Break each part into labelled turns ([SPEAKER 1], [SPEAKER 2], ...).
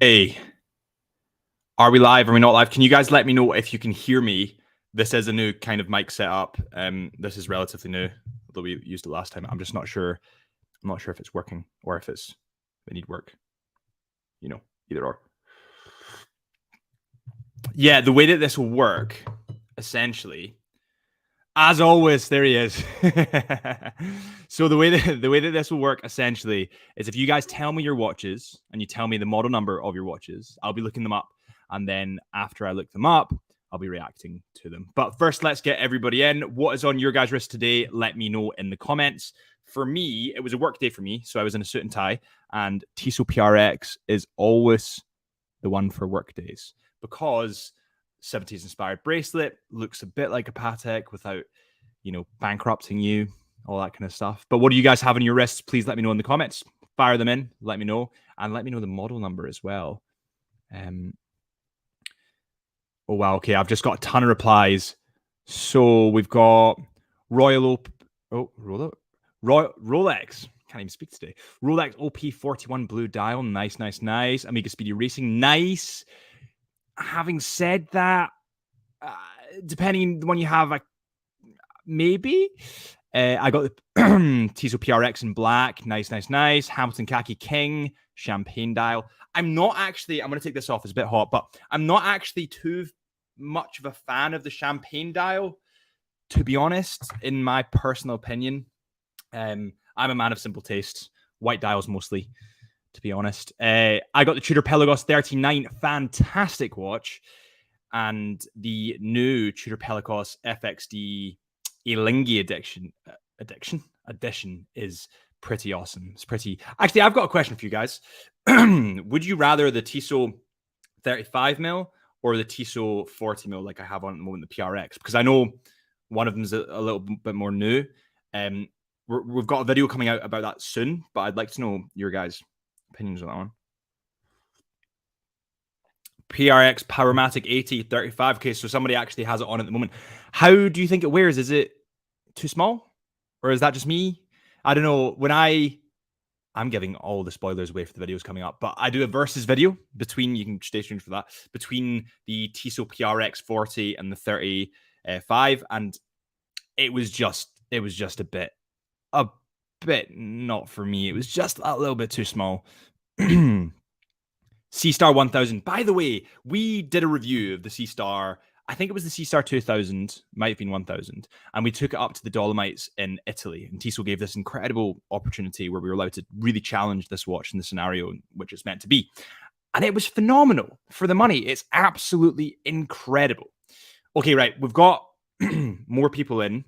[SPEAKER 1] Hey, are we live? Are we not live? Can you guys let me know if you can hear me? This is a new kind of mic setup. This is relatively new, although we used it last time. I'm just not sure. I'm not sure if it's working or if it need work. You know, either or. Yeah, the way that this will work, essentially, as always, there he is. So the way that this will work essentially is if you guys tell me your watches and you tell me the model number of your watches, I'll be looking them up. And then after I look them up, I'll be reacting to them. But first, let's get everybody in. What is on your guys' wrist today? Let me know in the comments. For me, it was a work day for me. So I was in a suit and tie. And Tissot PRX is always the one for work days because 70s inspired bracelet looks a bit like a Patek without, bankrupting you, all that kind of stuff. But what do you guys have on your wrists? Please let me know in the comments. Fire them in. Let me know. And let me know the model number as well. Oh, wow. Okay, I've just got a ton of replies. So we've got Rolex. Can't even speak today. Rolex OP41 blue dial. Nice. Amiga Speedy Racing. Nice. Having said that, depending on the one you have, maybe. I got the Tissot PRX in black. Nice. Hamilton Khaki King. Champagne dial. I'm going to take this off. It's a bit hot, but I'm not actually too much of a fan of the champagne dial, to be honest, in my personal opinion. I'm a man of simple tastes. White dials mostly, to be honest. I got the Tudor Pelagos 39. Fantastic watch. And the new Tudor Pelagos FXD Elingi edition is pretty awesome. It's pretty... Actually, I've got a question for you guys. Would you rather the Tissot 35mm or the Tissot 40mm like I have on at the moment, the PRX? Because I know one of them is a little bit more new. We've got a video coming out about that soon, but I'd like to know your guys' opinions on that one. PRX Powermatic 80 35. Okay, so somebody actually has it on at the moment. How do you think it wears? Is it too small? Or is that just me? I don't know. I'm giving all the spoilers away for the videos coming up, but I do a versus video between, you can stay tuned for that, between the Tissot PRX 40 and the 35. And it was just a bit not for me. It was just a little bit too small. C-Star 1000. By the way, we did a review of the C-Star. I think it was the C-Star 2000, might have been 1000, and we took it up to the Dolomites in Italy. And Tissot gave this incredible opportunity where we were allowed to really challenge this watch in the scenario in which it's meant to be. And it was phenomenal for the money. It's absolutely incredible. Okay, right. We've got more people in.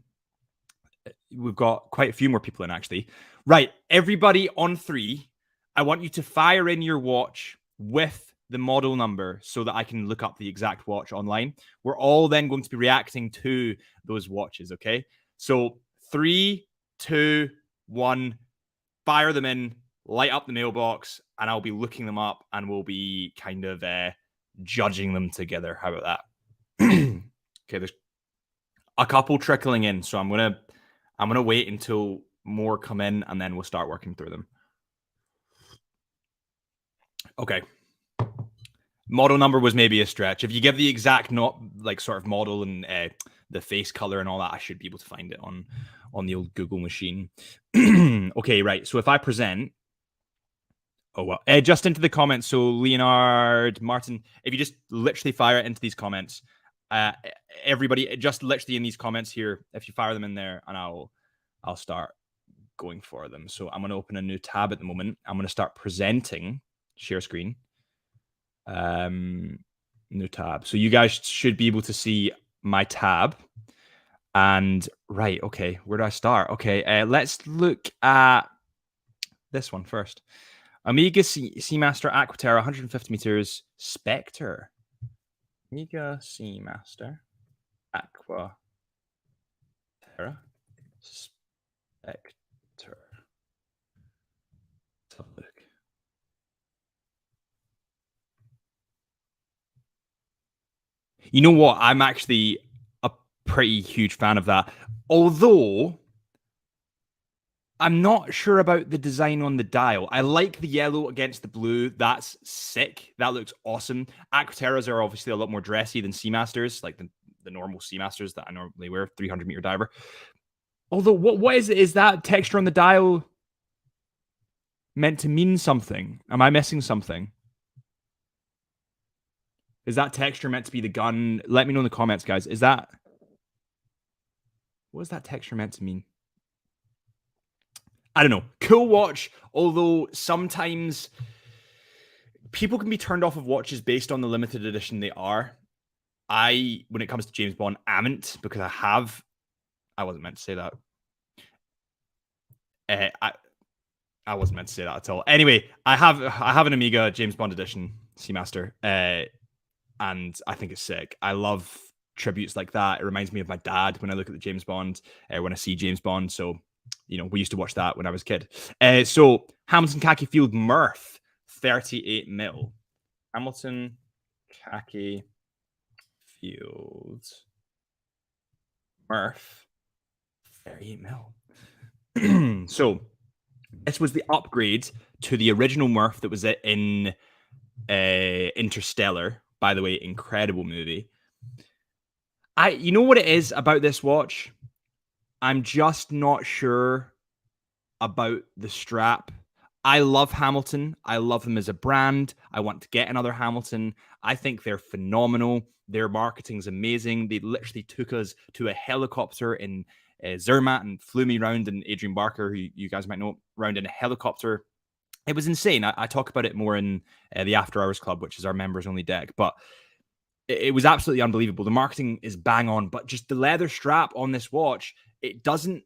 [SPEAKER 1] We've got quite a few more people in, actually. Right. Everybody on 3, I want you to fire in your watch with the model number so that I can look up the exact watch online. We're all then going to be reacting to those watches, okay? So 3, 2, 1, fire them in, light up the mailbox, and I'll be looking them up and we'll be kind of judging them together. How about that? Okay, there's a couple trickling in, so I'm gonna wait until more come in and then we'll start working through them. Okay. Model number was maybe a stretch. If you give the exact sort of model and the face color and all that, I should be able to find it on the old Google machine. Okay, right. So if I present, just into the comments. So Leonard, Martin, if you just literally fire it into these comments, everybody, just literally in these comments here, if you fire them in there, and I'll start going for them. So I'm going to open a new tab at the moment. I'm going to start presenting. Share screen. New tab. So you guys should be able to see my tab. And right, okay, where do I start? Okay, let's look at this one first. Amiga Seamaster Aquaterra 150 meters Spectre. Amiga Seamaster Aquaterra Spectre. Let's have a look. You know what? I'm actually a pretty huge fan of that. Although I'm not sure about the design on the dial. I like the yellow against the blue. That's sick. That looks awesome. Aquaterras are obviously a lot more dressy than Seamasters, like the normal Seamasters that I normally wear, 300-meter diver. Although, what is it? Is that texture on the dial meant to mean something? Am I missing something? Is that texture meant to be the gun? Let me know in the comments, guys. What is that texture meant to mean? I don't know. Cool watch, although sometimes people can be turned off of watches based on the limited edition they are. When it comes to James Bond, amn't, because I wasn't meant to say that. I wasn't meant to say that at all. Anyway, I have an Amiga James Bond edition Seamaster, and I think it's sick. I love tributes like that. It reminds me of my dad when I look at the James Bond, when I see James Bond. So, we used to watch that when I was a kid. So Hamilton Khaki Field Murph, 38 mil. Hamilton Khaki Field Murph, 38 mil. So this was the upgrade to the original Murph that was in Interstellar. By the way, incredible movie. You know what it is about this watch? I'm just not sure about the strap. I love Hamilton. I love them as a brand. I want to get another Hamilton. I think they're phenomenal. Their marketing's amazing. They literally took us to a helicopter in Zermatt and flew me around, and Adrian Barker, who you guys might know, around in a helicopter. It was insane. I talk about it more in the After Hours Club, which is our members only deck, but it was absolutely unbelievable. The marketing is bang on, but just the leather strap on this watch, it doesn't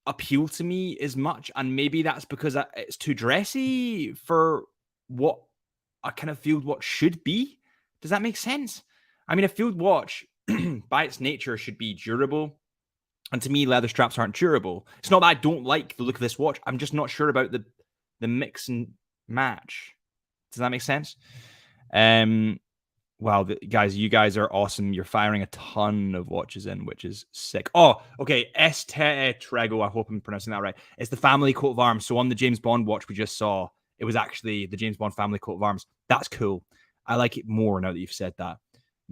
[SPEAKER 1] appeal to me as much. And maybe that's because it's too dressy for what a kind of field watch should be. Does that make sense? I mean, a field watch by its nature should be durable. And to me, leather straps aren't durable. It's not that I don't like the look of this watch. I'm just not sure about the mix and match. Does that make sense? Wow, guys, you guys are awesome. You're firing a ton of watches in, which is sick. Oh, okay. Este Trego. I hope I'm pronouncing that right. It's the family coat of arms. So on the James Bond watch we just saw, it was actually the James Bond family coat of arms. That's cool. I like it more now that you've said that.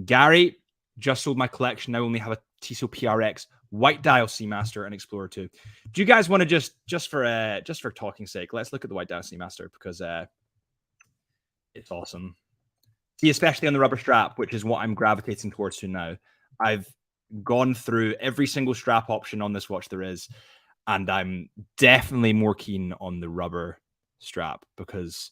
[SPEAKER 1] Gary, just sold my collection. Now only have a Tissot PRX, white dial Seamaster, and Explorer 2. Do you guys want to just for talking's sake, let's look at the white dial Seamaster, because it's awesome. See, especially on the rubber strap, which is what I'm gravitating towards to now. I've gone through every single strap option on this watch there is, and I'm definitely more keen on the rubber strap because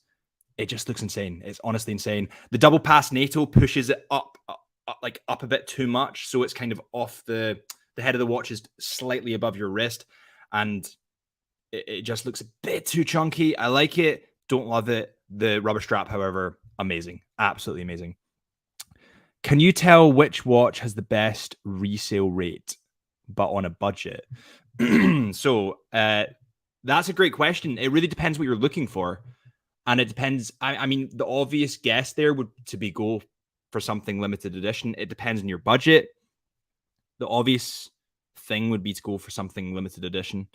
[SPEAKER 1] it just looks insane. It's honestly insane. The double pass NATO pushes it up a bit too much, so it's kind of off the head of the watch is slightly above your wrist, and it just looks a bit too chunky. I like it, don't love it. The rubber strap, however, amazing, absolutely amazing. Can you tell which watch has the best resale rate, but on a budget? So that's a great question. It really depends what you're looking for, and it depends. I mean, the obvious guess there would to be go for something limited edition. It depends on your budget. The obvious thing would be to go for something limited edition,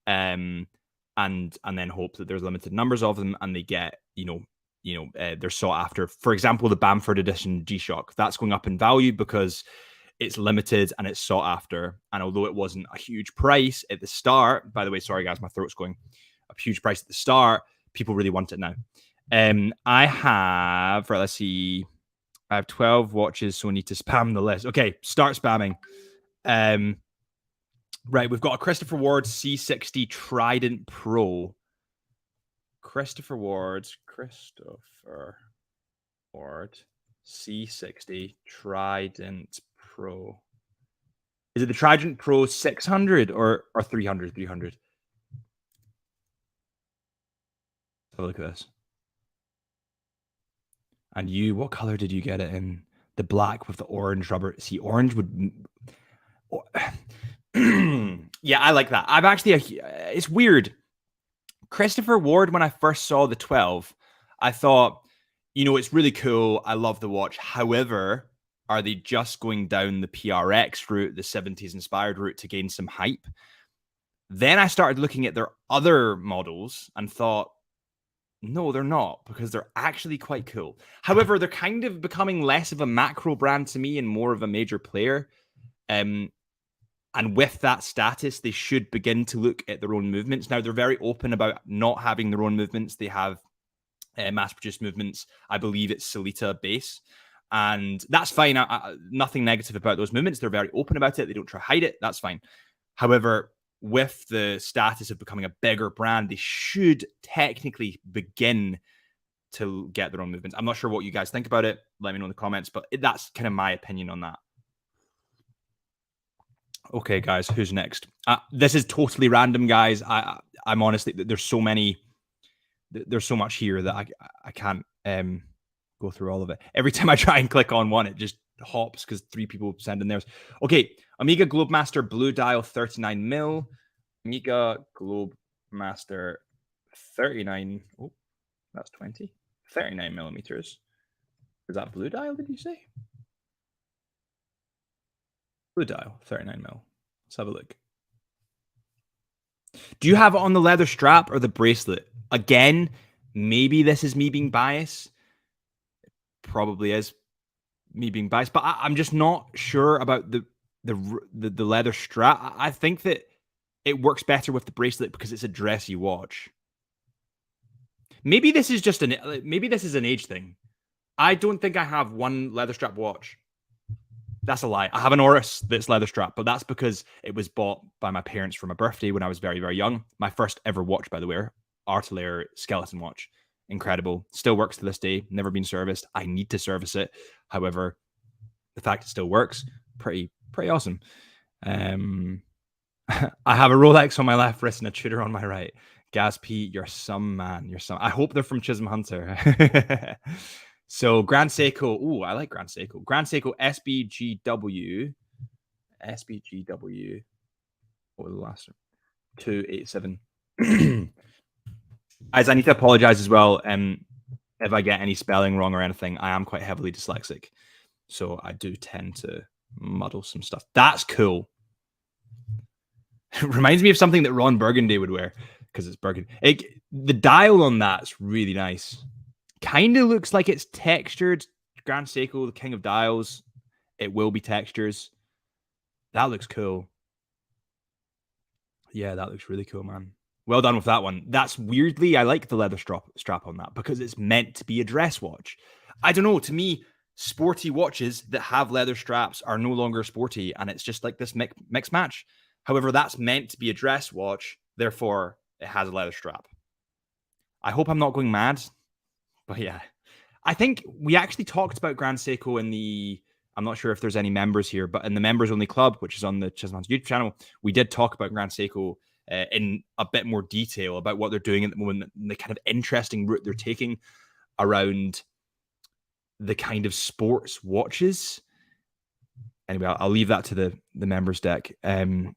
[SPEAKER 1] and then hope that there's limited numbers of them and they get they're sought after. For example, the Bamford edition G-Shock, that's going up in value because it's limited and it's sought after. And although it wasn't a huge price at the start, by the way, sorry guys, my throat's going, a huge price at the start, people really want it now. I have 12 watches, so I need to spam the list. Okay, start spamming. Right, we've got a Christopher Ward C60 Trident Pro. Christopher Ward C60 Trident Pro. Is it the Trident Pro 600 or 300? 300. Have a look at this. And what color did you get it in? The black with the orange rubber. See, orange would... Yeah, I like that. It's weird. Christopher Ward, when I first saw the 12, I thought, it's really cool. I love the watch. However, are they just going down the PRX route, the 70s inspired route to gain some hype? Then I started looking at their other models and thought, no, they're not, because they're actually quite cool. However, they're kind of becoming less of a macro brand to me and more of a major player. And with that status, they should begin to look at their own movements. Now, they're very open about not having their own movements. They have mass-produced movements. I believe it's Solita base. And that's fine. Nothing negative about those movements. They're very open about it. They don't try to hide it. That's fine. However, with the status of becoming a bigger brand, they should technically begin to get their own movements. I'm not sure what you guys think about it. Let me know in the comments, but that's kind of my opinion on that. Okay, guys, who's next? This is totally random, guys. I'm honestly, there's so much here that I can't go through all of it. Every time I try and click on one, it just hops because 3 people send in theirs. Okay, Omega Globemaster Blue Dial 39mm. Omega Globemaster 39. Oh, that's 20. 39 millimeters. Is that blue dial, did you say? Blue dial, 39 mil. Let's have a look. Do you have it on the leather strap or the bracelet? Again, maybe this is me being biased. It probably is me being biased, but I'm just not sure about the leather strap. I think that it works better with the bracelet because it's a dressy watch. Maybe this is just maybe this is an age thing. I don't think I have one leather strap watch. That's a lie. I have an Oris that's leather strap, but that's because it was bought by my parents for my birthday when I was very, very young. My first ever watch, by the way, Artelaire skeleton watch. Incredible. Still works to this day. Never been serviced. I need to service it. However, the fact it still works, pretty awesome. I have a Rolex on my left wrist and a Tudor on my right. Gaz P, you're some man. You're some. I hope they're from Chisholm Hunter. So Grand Seiko. Ooh, I like Grand Seiko. Grand Seiko SBGW. What was the last one? 287. As I need to apologize as well. If I get any spelling wrong or anything, I am quite heavily dyslexic, so I do tend to muddle some stuff. That's cool. It reminds me of something that Ron Burgundy would wear because it's burgundy. The dial on that's really nice. Kind of looks like it's textured. Grand Seiko, the king of dials. It will be textures. That looks cool. Yeah, that looks really cool, man. Well done with that one. That's weirdly, I like the leather strap on that because it's meant to be a dress watch. I don't know. To me, sporty watches that have leather straps are no longer sporty, and it's just like this mix match. However, that's meant to be a dress watch. Therefore, it has a leather strap. I hope I'm not going mad. But yeah, I think we actually talked about Grand Seiko in the, I'm not sure if there's any members here, but in the members only club, which is on the Chisholm Hunter YouTube channel, we did talk about Grand Seiko in a bit more detail about what they're doing at the moment, the kind of interesting route they're taking around the kind of sports watches. Anyway, I'll leave that to the members deck. Oh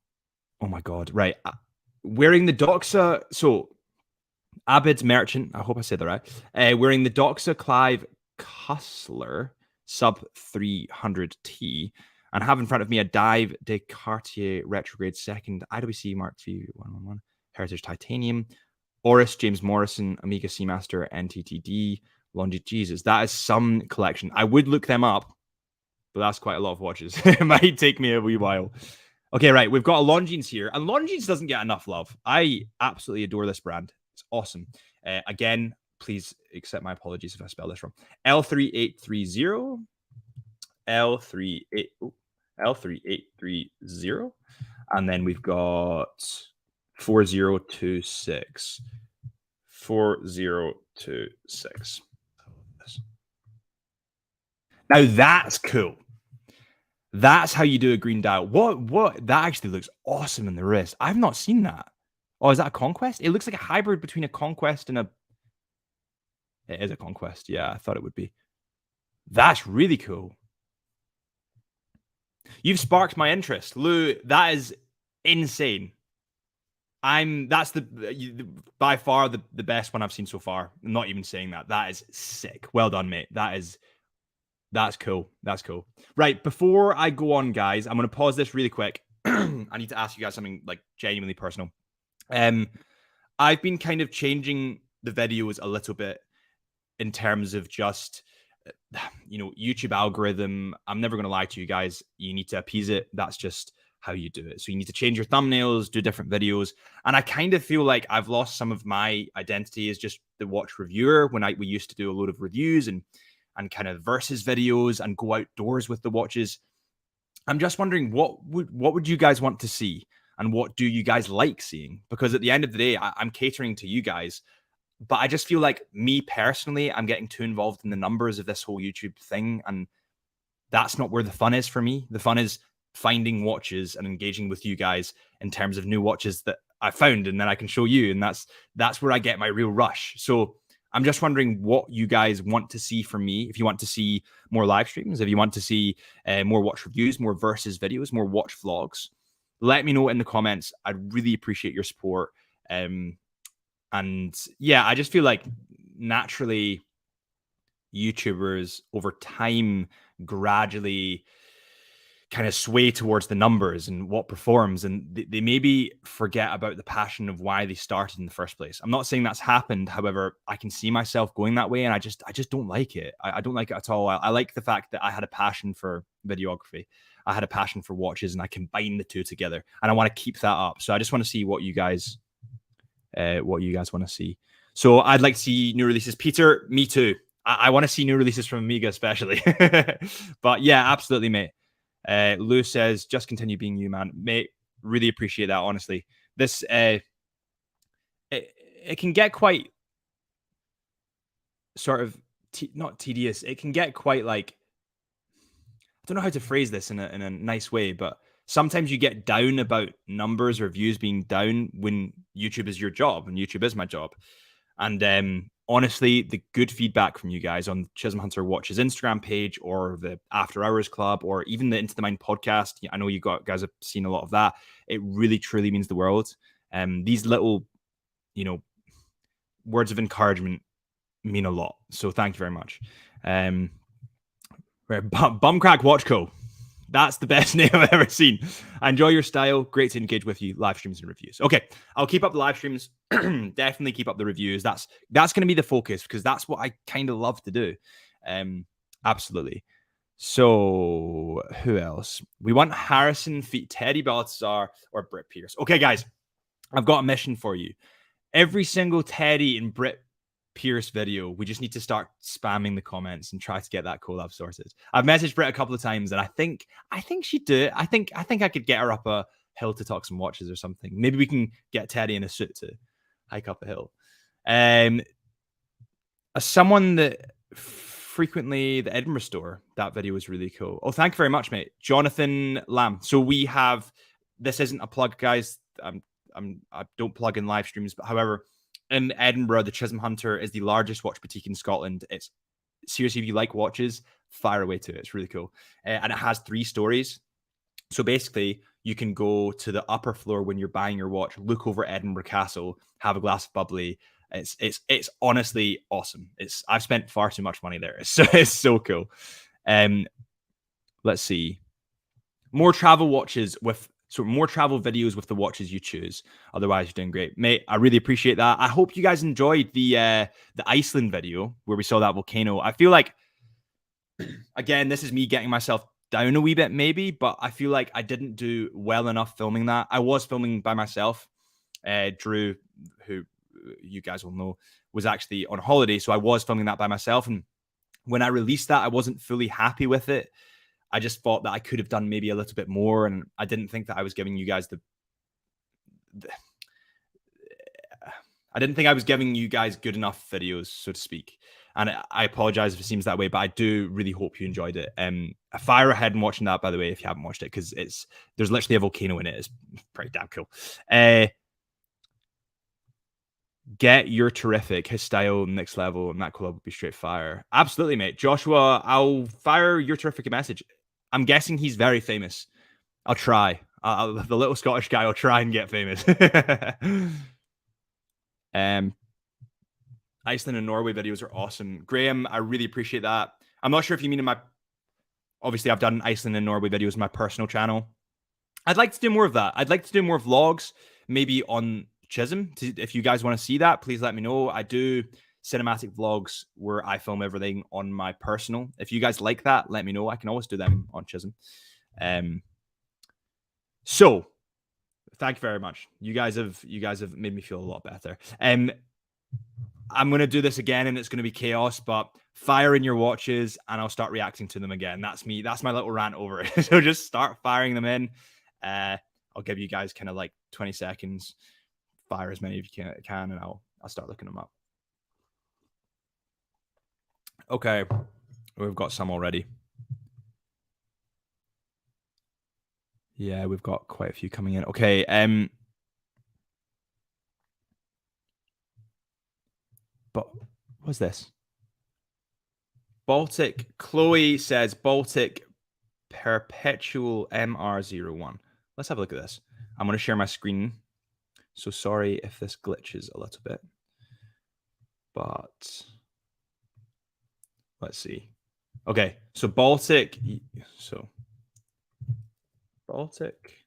[SPEAKER 1] my God. Right. Wearing the Doxa. So Abid Merchant, I hope I said that right. Wearing the Doxa Clive Cussler sub 300T and have in front of me a Dive de Cartier retrograde second IWC Mark III 111 Heritage Titanium, Oris James Morrison, Amiga Seamaster, NTTD, Longines. Jesus, that is some collection. I would look them up, but that's quite a lot of watches. It might take me a wee while. Okay, right. We've got a Longines here, and Longines doesn't get enough love. I absolutely adore this brand. It's awesome. Again, please accept my apologies if I spell this wrong. L3830. L3830. And then we've got 4026. 4026. Now that's cool. That's how you do a green dial. What? That actually looks awesome in the wrist. I've not seen that. Oh, is that a Conquest? It looks like a hybrid between a Conquest and a... It is a Conquest. Yeah, I thought it would be. That's really cool. You've sparked my interest. Lou, that is insane. That's by far the best one I've seen so far. I'm not even saying that. That is sick. Well done, mate. That's cool. That's cool. Right, before I go on, guys, I'm going to pause this really quick. I need to ask you guys something like genuinely personal. I've been kind of changing the videos a little bit in terms of just, YouTube algorithm. I'm never going to lie to you guys. You need to appease it. That's just how you do it. So you need to change your thumbnails, do different videos. And I kind of feel like I've lost some of my identity as just the watch reviewer when we used to do a load of reviews and kind of versus videos and go outdoors with the watches. I'm just wondering what would you guys want to see, and what do you guys like seeing? Because at the end of the day, I'm catering to you guys, but I just feel like, me personally, I'm getting too involved in the numbers of this whole YouTube thing, and that's not where the fun is for me. The fun is finding watches and engaging with you guys in terms of new watches that I found, and then I can show you, and that's where I get my real rush. So I'm just wondering what you guys want to see from me. If you want to see more live streams, if you want to see more watch reviews, more versus videos, more watch vlogs, let me know in the comments. I'd really appreciate your support. And yeah, I just feel like naturally YouTubers over time gradually kind of sway towards the numbers and what performs, and they maybe forget about the passion of why they started in the first place. I'm not saying that's happened. However, I can see myself going that way, and I just don't like it. I don't like it at all. I like the fact that I had a passion for videography. I had a passion for watches, and I combine the two together, and I want to keep that up. So I just want to see what you guys want to see. So I'd like to see new releases. Peter, me too. I want to see new releases from Amiga, especially. But yeah, absolutely, mate. Lou says, just continue being you, man. Mate, really appreciate that, honestly. This, it can get quite sort of, not tedious. It can get quite like, I don't know how to phrase this in a nice way, but sometimes you get down about numbers or views being down when YouTube is your job, and YouTube is my job. And honestly, the good feedback from you guys on Chisholm Hunter Watches Instagram page, or the After Hours Club, or even the Into the Mind podcast, I know you guys have seen a lot of that. It really, truly means the world. These little, words of encouragement mean a lot. So thank you very much. Bumcrack Watch Co. That's the best name I've ever seen. I enjoy your style. Great to engage with you. Live streams and reviews. Okay, I'll keep up the live streams. Definitely keep up the reviews. That's going to be the focus, because that's what I kind of love to do. Absolutely. So who else? We want Harrison Feet, Teddy Baltzar, or Britt Pierce. Okay, guys, I've got a mission for you. Every single Teddy and Britt Pierce video, we just need to start spamming the comments and try to get that collab sorted. I've messaged Britt a couple of times, and I think she'd do it. I think I could get her up a hill to talk some watches or something. Maybe we can get Teddy in a suit to hike up a hill. As someone that frequently, the Edinburgh store, that video was really cool. Oh, thank you very much, mate. Jonathan Lamb. So we have, this isn't a plug, guys. I don't plug in live streams, but however, in Edinburgh, the Chisholm Hunter is the largest watch boutique in Scotland. It's seriously, if you like watches, fire away to it. It's really cool. And it has 3 stories. So basically, you can go to the upper floor when you're buying your watch, look over Edinburgh Castle, have a glass of bubbly. It's honestly awesome. I've spent far too much money there. It's so cool. Let's see. More travel videos with the watches you choose. Otherwise, you're doing great, mate. I really appreciate that. I hope you guys enjoyed the Iceland video where we saw that volcano. I feel like, again, this is me getting myself down a wee bit, maybe, but I feel like I didn't do well enough filming that. I was filming by myself. Drew, who you guys will know, was actually on holiday, so I was filming that by myself. And when I released that, I wasn't fully happy with it. I just thought that I could have done maybe a little bit more, and I didn't think that I was giving you guys I didn't think I was giving you guys good enough videos, so to speak. And I apologize if it seems that way, but I do really hope you enjoyed it. Fire ahead and watching that, by the way, if you haven't watched it, because there's literally a volcano in it. It's pretty damn cool. Get Your Terrific, his style next level, and that collab would be straight fire. Absolutely, mate. Joshua, I'll fire Your Terrific a message. I'm guessing he's very famous. I'll try. The little Scottish guy will try and get famous. Iceland and Norway videos are awesome. Graham, I really appreciate that. I'm not sure if you mean obviously I've done Iceland and Norway videos on my personal channel. I'd like to do more of that. I'd like to do more vlogs, maybe on Chisholm. If you guys want to see that, please let me know. I do cinematic vlogs where I film everything on my personal. If you guys like that, let me know. I can always do them on Chisholm. So thank you very much. You guys have made me feel a lot better. I'm going to do this again and it's going to be chaos, but fire in your watches and I'll start reacting to them again. That's me. That's my little rant over it. So just start firing them in. I'll give you guys kind of like 20 seconds. Fire as many as you can and I'll start looking them up. Okay. We've got some already. Yeah, we've got quite a few coming in. Okay. But what's this? Baltic. Chloe says Baltic Perpetual MR01. Let's have a look at this. I'm going to share my screen. So sorry if this glitches a little bit. But let's see. Okay, so Baltic. So Baltic.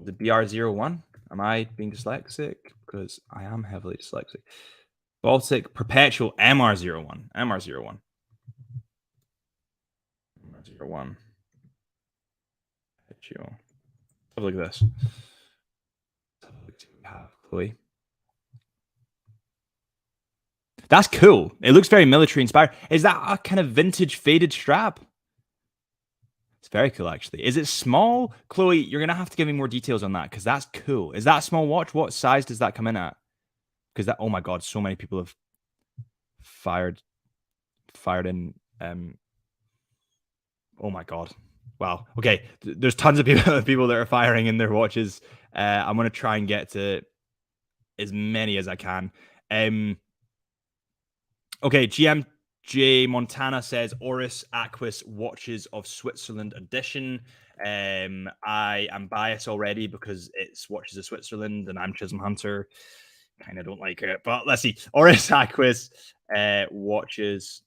[SPEAKER 1] The BR01. Am I being dyslexic? Because I am heavily dyslexic. Baltic Perpetual MR01. MR01. MR01. Perpetual. Have a look at this. Chloe. That's cool. It looks very military inspired. Is that a kind of vintage faded strap? It's very cool, actually. Is it small? Chloe, you're going to have to give me more details on that because that's cool. Is that a small watch? What size does that come in at? Because that, oh my God, so many people have fired in. Oh my God. Wow. Okay. There's tons of people that are firing in their watches. I'm going to try and get to as many as I can. Okay. GMJ Montana says Oris Aquis Watches of Switzerland edition. I am biased already because it's Watches of Switzerland and I'm Chisholm Hunter. Kind of don't like it, but let's see. Oris Aquis Watches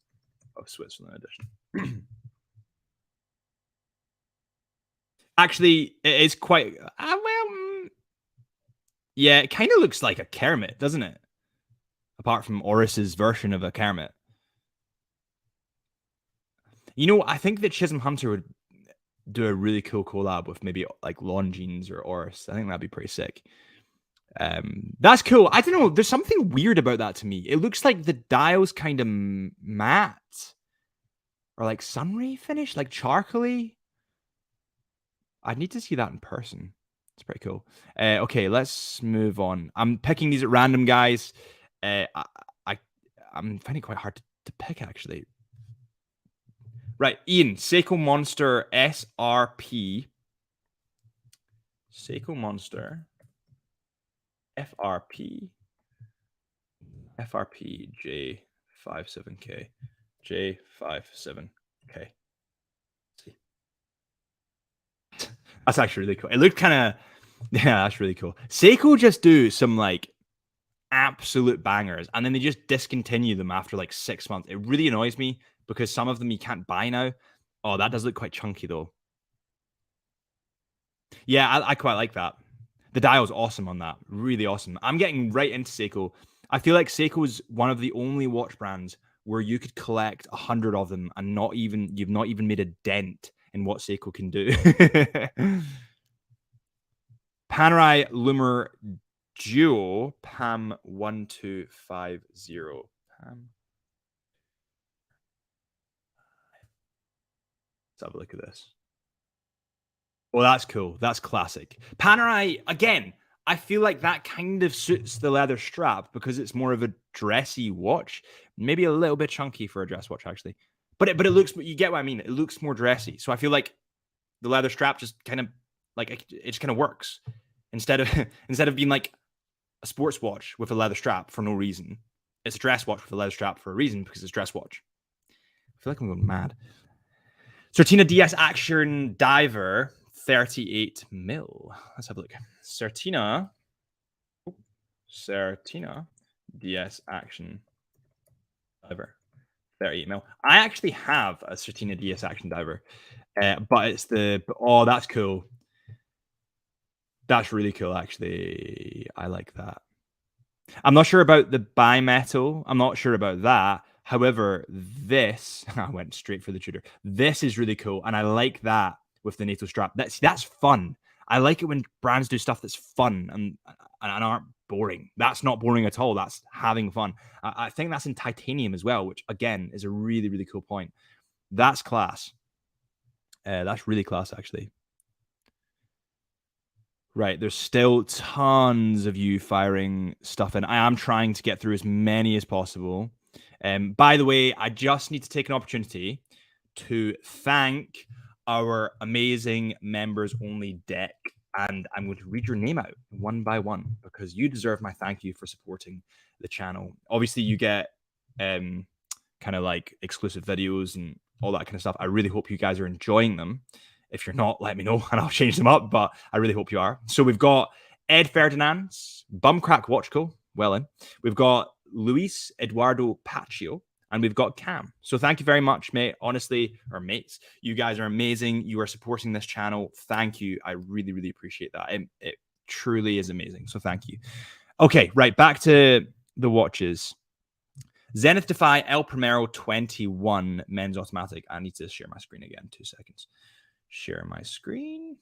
[SPEAKER 1] of Switzerland edition. Actually, it is quite. Yeah, it kind of looks like a Kermit, doesn't it? Apart from Oris's version of a Kermit. You know, I think that Chisholm Hunter would do a really cool collab with maybe like Longines or Oris. I think that'd be pretty sick. That's cool. I don't know. There's something weird about that to me. It looks like the dial's kind of matte or like sunray finish, like charcoaly. I need to see that in person. It's pretty cool. Okay, let's move on. I'm picking these at random, guys. I'm finding it quite hard to pick, actually. Right, Ian, Seiko Monster SRP. Seiko Monster FRP. FRP J57K. J57K. See. That's actually really cool. It looked kind of, yeah, that's really cool. Seiko just do some like absolute bangers and then they just discontinue them after like 6 months. It really annoys me because some of them you can't buy now. Oh, that does look quite chunky though. Yeah, I quite like that. The dial's awesome on that. Really awesome. I'm getting right into Seiko. I feel like Seiko is one of the only watch brands where you could collect 100 of them and you've not even made a dent in what Seiko can do. Panerai Lumer Duo PAM 1250. PAM. Let's have a look at this. Well, that's cool. That's classic. Panerai, again, I feel like that kind of suits the leather strap because it's more of a dressy watch. Maybe a little bit chunky for a dress watch, actually. But it looks, you get what I mean? It looks more dressy. So I feel like the leather strap just kind of, like, it just kind of works. Instead of being like a sports watch with a leather strap for no reason, it's a dress watch with a leather strap for a reason because it's a dress watch. I feel like I'm going mad. Certina DS Action Diver 38 mil. Let's have a look. Certina DS Action Diver 38 mil. I actually have a Certina DS Action Diver, but it's the, oh, that's cool. That's really cool, actually. I like that. I'm not sure about the bimetal. I'm not sure about that. However, this I went straight for the Tudor. This is really cool, and I like that with the NATO strap. That's fun. I like it when brands do stuff that's fun and aren't boring. That's not boring at all. That's having fun. I think that's in titanium as well, which again is a really, really cool point. That's class. That's really class, actually. Right, there's still tons of you firing stuff in. I am trying to get through as many as possible. By the way, I just need to take an opportunity to thank our amazing members only deck. And I'm going to read your name out one by one because you deserve my thank you for supporting the channel. Obviously, you get kind of like exclusive videos and all that kind of stuff. I really hope you guys are enjoying them. If you're not, let me know and I'll change them up. But I really hope you are. So we've got Ed Ferdinand's Bumcrack Watchco. Well in. We've got Luis Eduardo Paccio. And we've got Cam. So thank you very much, mate. Honestly, or mates, you guys are amazing. You are supporting this channel. Thank you. I really, really appreciate that. It truly is amazing. So thank you. Okay, right. Back to the watches. Zenith Defy El Primero 21 men's automatic. I need to share my screen again. 2 seconds. Share my screen.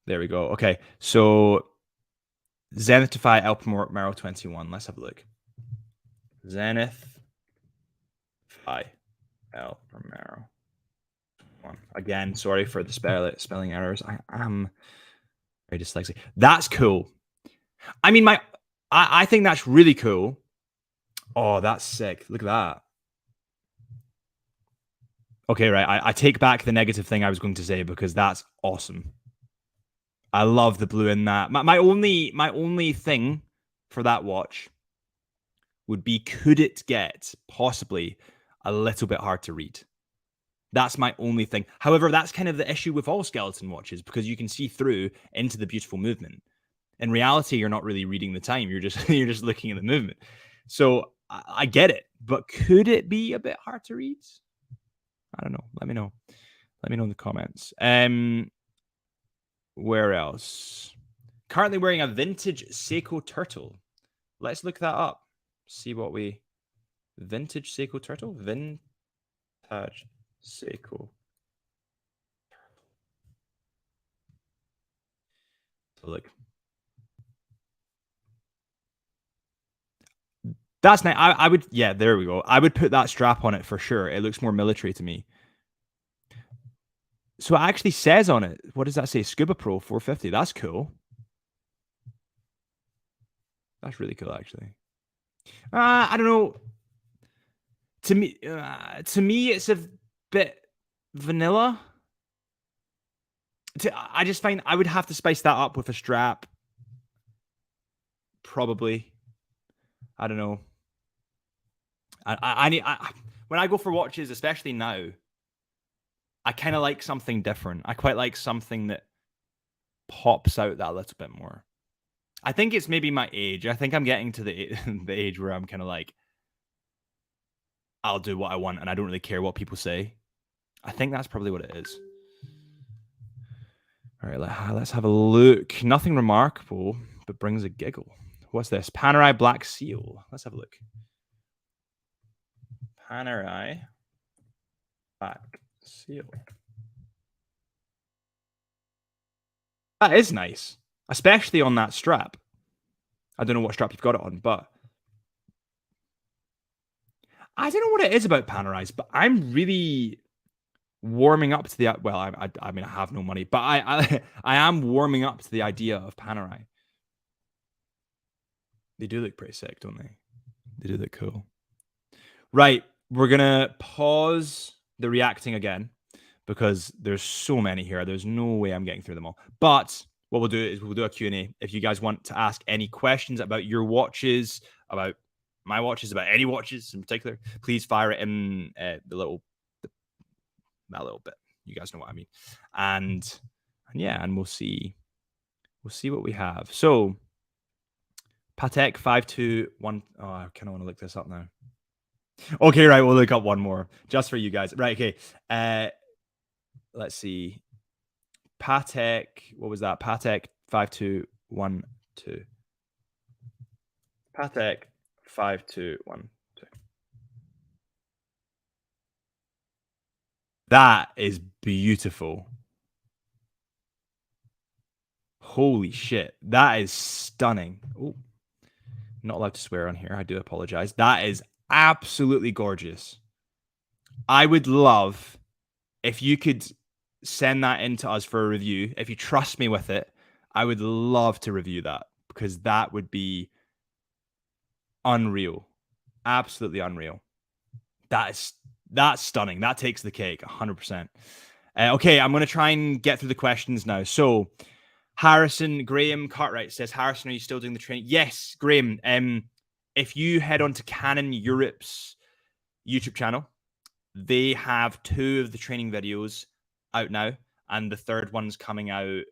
[SPEAKER 1] There we go. Okay, so Zenith Defy El Primero 21. Let's have a look. Zenith Defy El Primero. Again, sorry for the spelling errors. I am very dyslexic. That's cool. I mean, I think that's really cool. Oh, that's sick. Look at that. Okay, right. I take back the negative thing I was going to say because that's awesome. I love the blue in that. My only thing for that watch would be, could it get possibly a little bit hard to read? That's my only thing. However, that's kind of the issue with all skeleton watches because you can see through into the beautiful movement. In reality, you're not really reading the time. You're just looking at the movement. So I get it, but could it be a bit hard to read? I don't know. Let me know. Let me know in the comments. Where else? Currently wearing a vintage Seiko turtle. Let's look that up. See what we... Vintage Seiko turtle? Vintage Seiko. So look. That's nice. I would... Yeah, there we go. I would put that strap on it for sure. It looks more military to me. So it actually says on it, what does that say? Scuba Pro 450. That's cool. That's really cool, actually. I don't know. To me, it's a bit vanilla. I just find I would have to spice that up with a strap. Probably. I don't know. When I go for watches, especially now, I kind of like something different. I quite like something that pops out that little bit more. I think it's maybe my age. I think I'm getting to the age where I'm kind of like, I'll do what I want and I don't really care what people say. I think that's probably what it is. All right, let's have a look. Nothing remarkable, but brings a giggle. What's this? Panerai Black Seal. Let's have a look. Panerai Black Seal. That is nice, especially on that strap. I don't know what strap you've got it on, but I don't know what it is about Panerais, but I'm really warming up to the... Well, I mean, I have no money, but I am warming up to the idea of Panerai. They do look pretty sick, don't they? They do look cool. Right, we're going to pause the reacting again because there's so many here. There's no way I'm getting through them all. But what we'll do is we'll do a Q&A. If you guys want to ask any questions about your watches, about my watches, about any watches in particular, please fire it in that little bit. You guys know what I mean. And yeah, and we'll see what we have. So Patek 521. Oh, I kind of want to look this up now. Okay, right. We'll look up one more just for you guys. Right. Okay. Let's see. Patek, what was that? Patek 5212. Patek 5212. That is beautiful. Holy shit. That is stunning. Oh, not allowed to swear on here. I do apologize. That is absolutely gorgeous. I would love if you could send that in to us for a review. If you trust me with it, I would love to review that because that would be unreal. Absolutely unreal. That's stunning. That takes the cake 100%. Okay, I'm going to try and get through the questions now. So, Graham Cartwright says, Harrison, are you still doing the training? Yes, Graham. If you head on to Canon Europe's YouTube channel, they have 2 of the training videos out now, and the 3rd one's coming out,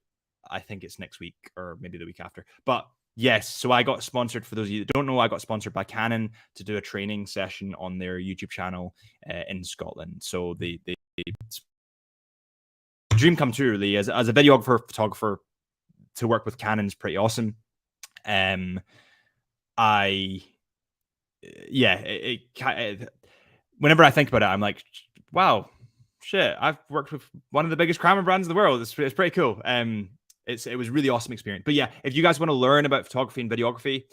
[SPEAKER 1] I think it's next week or maybe the week after. But yes, so I got sponsored, for those of you that don't know, I got sponsored by Canon to do a training session on their YouTube channel in Scotland. So they dream come true, really. As a videographer, photographer, to work with Canon is pretty awesome. Whenever I think about it, I'm like, wow, shit, I've worked with one of the biggest camera brands in the world. It's pretty cool. It was really awesome experience. But yeah, if you guys want to learn about photography and videography,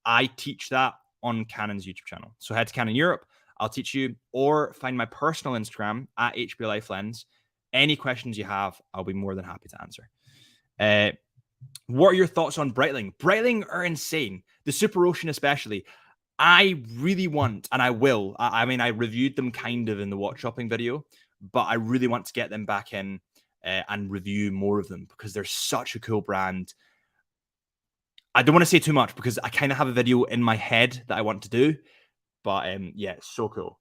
[SPEAKER 1] I teach that on Canon's YouTube channel. So head to Canon Europe, I'll teach you, or find my personal Instagram at HBO Life Lens. Any questions you have, I'll be more than happy to answer. What are your thoughts on Breitling? Breitling are insane. The Super Ocean especially. I really want, and I will, I mean, I reviewed them kind of in the watch shopping video, but I really want to get them back in and review more of them because they're such a cool brand. I don't want to say too much because I kind of have a video in my head that I want to do, but yeah, it's so cool.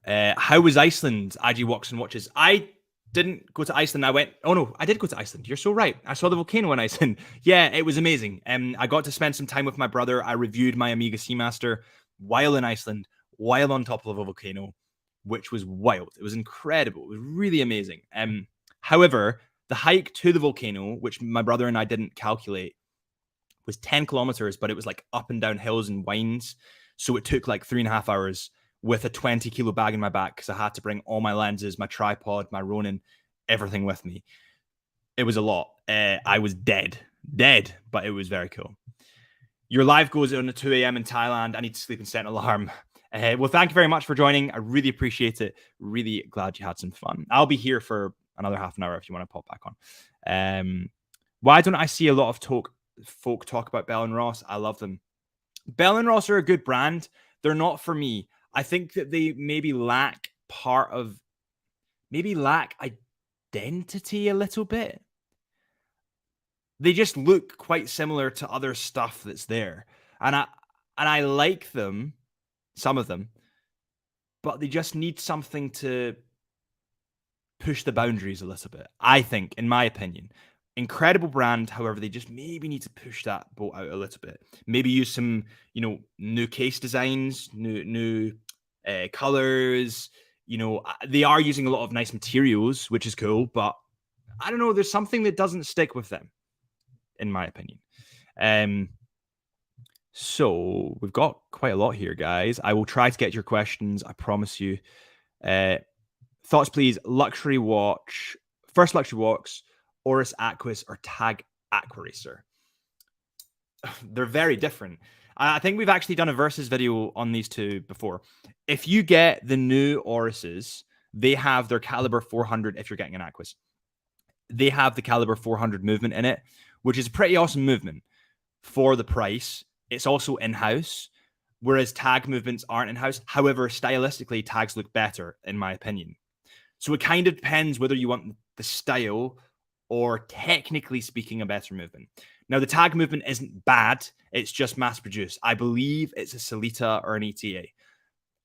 [SPEAKER 1] How was Iceland? IG Walks and Watches. I didn't go to Iceland. I did go to Iceland. You're so right. I saw the volcano in Iceland. Yeah, it was amazing. I got to spend some time with my brother. I reviewed my Amiga Seamaster while in Iceland, while on top of a volcano, which was wild. It was incredible. It was really amazing. However, the hike to the volcano, which my brother and I didn't calculate, was 10 kilometers, but it was like up and down hills and winds. So it took like 3.5 hours with a 20-kilo bag in my back because I had to bring all my lenses, my tripod, my Ronin, everything with me. It was a lot. I was dead, but it was very cool. Your live goes on at 2 a.m. in Thailand. I need to sleep and set an alarm. Well, thank you very much for joining. I really appreciate it. Really glad you had some fun. I'll be here for another half an hour if you want to pop back on. Why don't I see a lot of folk talk about Bell & Ross? I love them. Bell & Ross are a good brand. They're not for me. I think that they maybe lack identity a little bit. They just look quite similar to other stuff that's there. And I like them, some of them, but they just need something to push the boundaries a little bit, I think, in my opinion. Incredible brand, however, they just maybe need to push that boat out a little bit. Maybe use some, new case designs, new colors. They are using a lot of nice materials, which is cool, but I don't know. There's something that doesn't stick with them, in my opinion. So we've got quite a lot here, guys. I will try to get your questions. I promise you. Thoughts, please. Luxury watch. First luxury watch. Oris Aquis or Tag Aquaracer. They're very different. I think we've actually done a versus video on these two before. If you get the new Orises, they have their caliber 400 if you're getting an Aquis. They have the caliber 400 movement in it, which is a pretty awesome movement for the price. It's also in-house, whereas Tag movements aren't in-house. However, stylistically, Tags look better, in my opinion. So it kind of depends whether you want the style or, technically speaking, a better movement. Now, the Tag movement isn't bad. It's just mass-produced. I believe it's a Sellita or an ETA.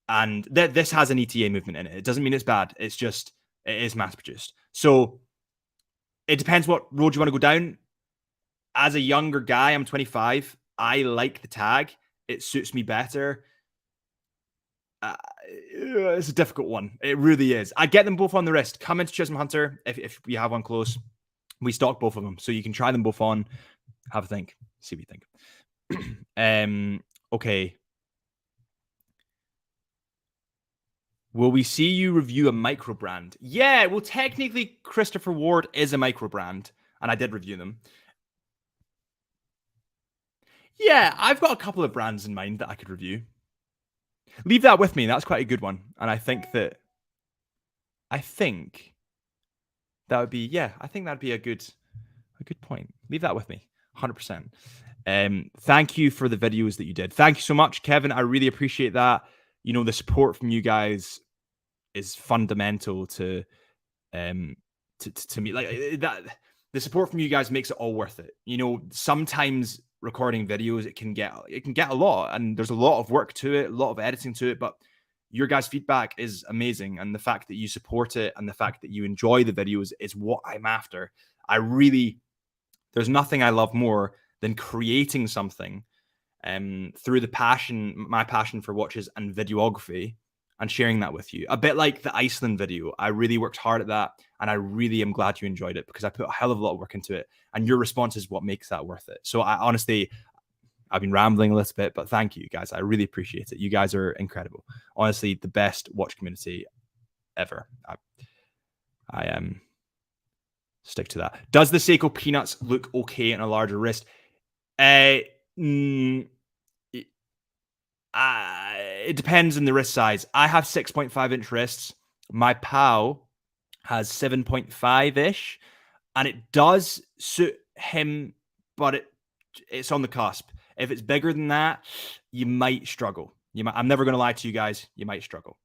[SPEAKER 1] And this has an ETA movement in it. It doesn't mean it's bad. It's just, it is mass-produced. So it depends what road you want to go down. As a younger guy, I'm 25. I like the Tag. It suits me better. It's a difficult one. It really is. I get them both on the wrist. Come into Chisholm Hunter if we have one close. We stock both of them, so you can try them both on. Have a think. See what you think. Okay. Will we see you review a micro brand? Yeah, well, technically, Christopher Ward is a micro brand, and I did review them. Yeah, I've got a couple of brands in mind that I could review. Leave that with me. That's quite a good one, and I think that would be, yeah, I think that'd be a good point. Leave that with me, 100%. Thank you for the videos that you did. Thank you so much, Kevin. I really appreciate that. You know, the support from you guys is fundamental to me. Like that, the support from you guys makes it all worth it. You know, sometimes recording videos, it can get a lot, and there's a lot of work to it, a lot of editing to it, but your guys' feedback is amazing, and the fact that you support it and the fact that you enjoy the videos is what I'm after. There's nothing I love more than creating something through my passion for watches and videography, and sharing that with you. A bit like the Iceland video. I really worked hard at that, and I really am glad you enjoyed it, because I put a hell of a lot of work into it, and your response is what makes that worth it. So I've been rambling a little bit, but thank you guys. I really appreciate it. You guys are incredible. Honestly, the best watch community ever. I stick to that. Does the Seiko Peanuts look okay in a larger wrist? It depends on the wrist size. I have 6.5-inch wrists. My pal has 7.5-ish, and it does suit him, but it's on the cusp. If it's bigger than that, you might struggle. I'm never going to lie to you guys. You might struggle.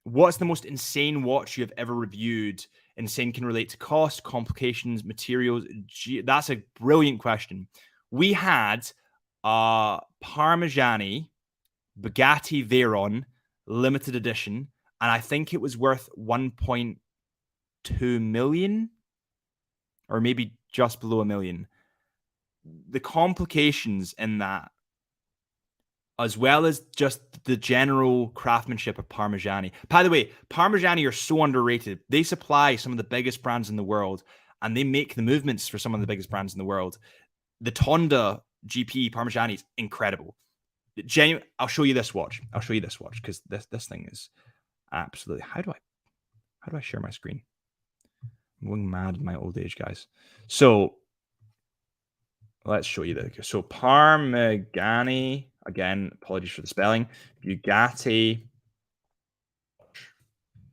[SPEAKER 1] What's the most insane watch you have ever reviewed? Insane can relate to cost, complications, materials. That's a brilliant question. We had Parmigiani Bugatti Veyron limited edition, and I think it was worth 1.2 million, or maybe just below $1 million. The complications in that, as well as just the general craftsmanship of Parmigiani. By the way, Parmigiani are so underrated. They supply some of the biggest brands in the world, and they make the movements for some of the biggest brands in the world. The Tonda GP Parmigiani is incredible. I'll show you this watch. Because this thing is absolutely. How do I share my screen? I'm going mad in my old age, guys. So let's show you this. So Parmigiani, again, apologies for the spelling. Bugatti.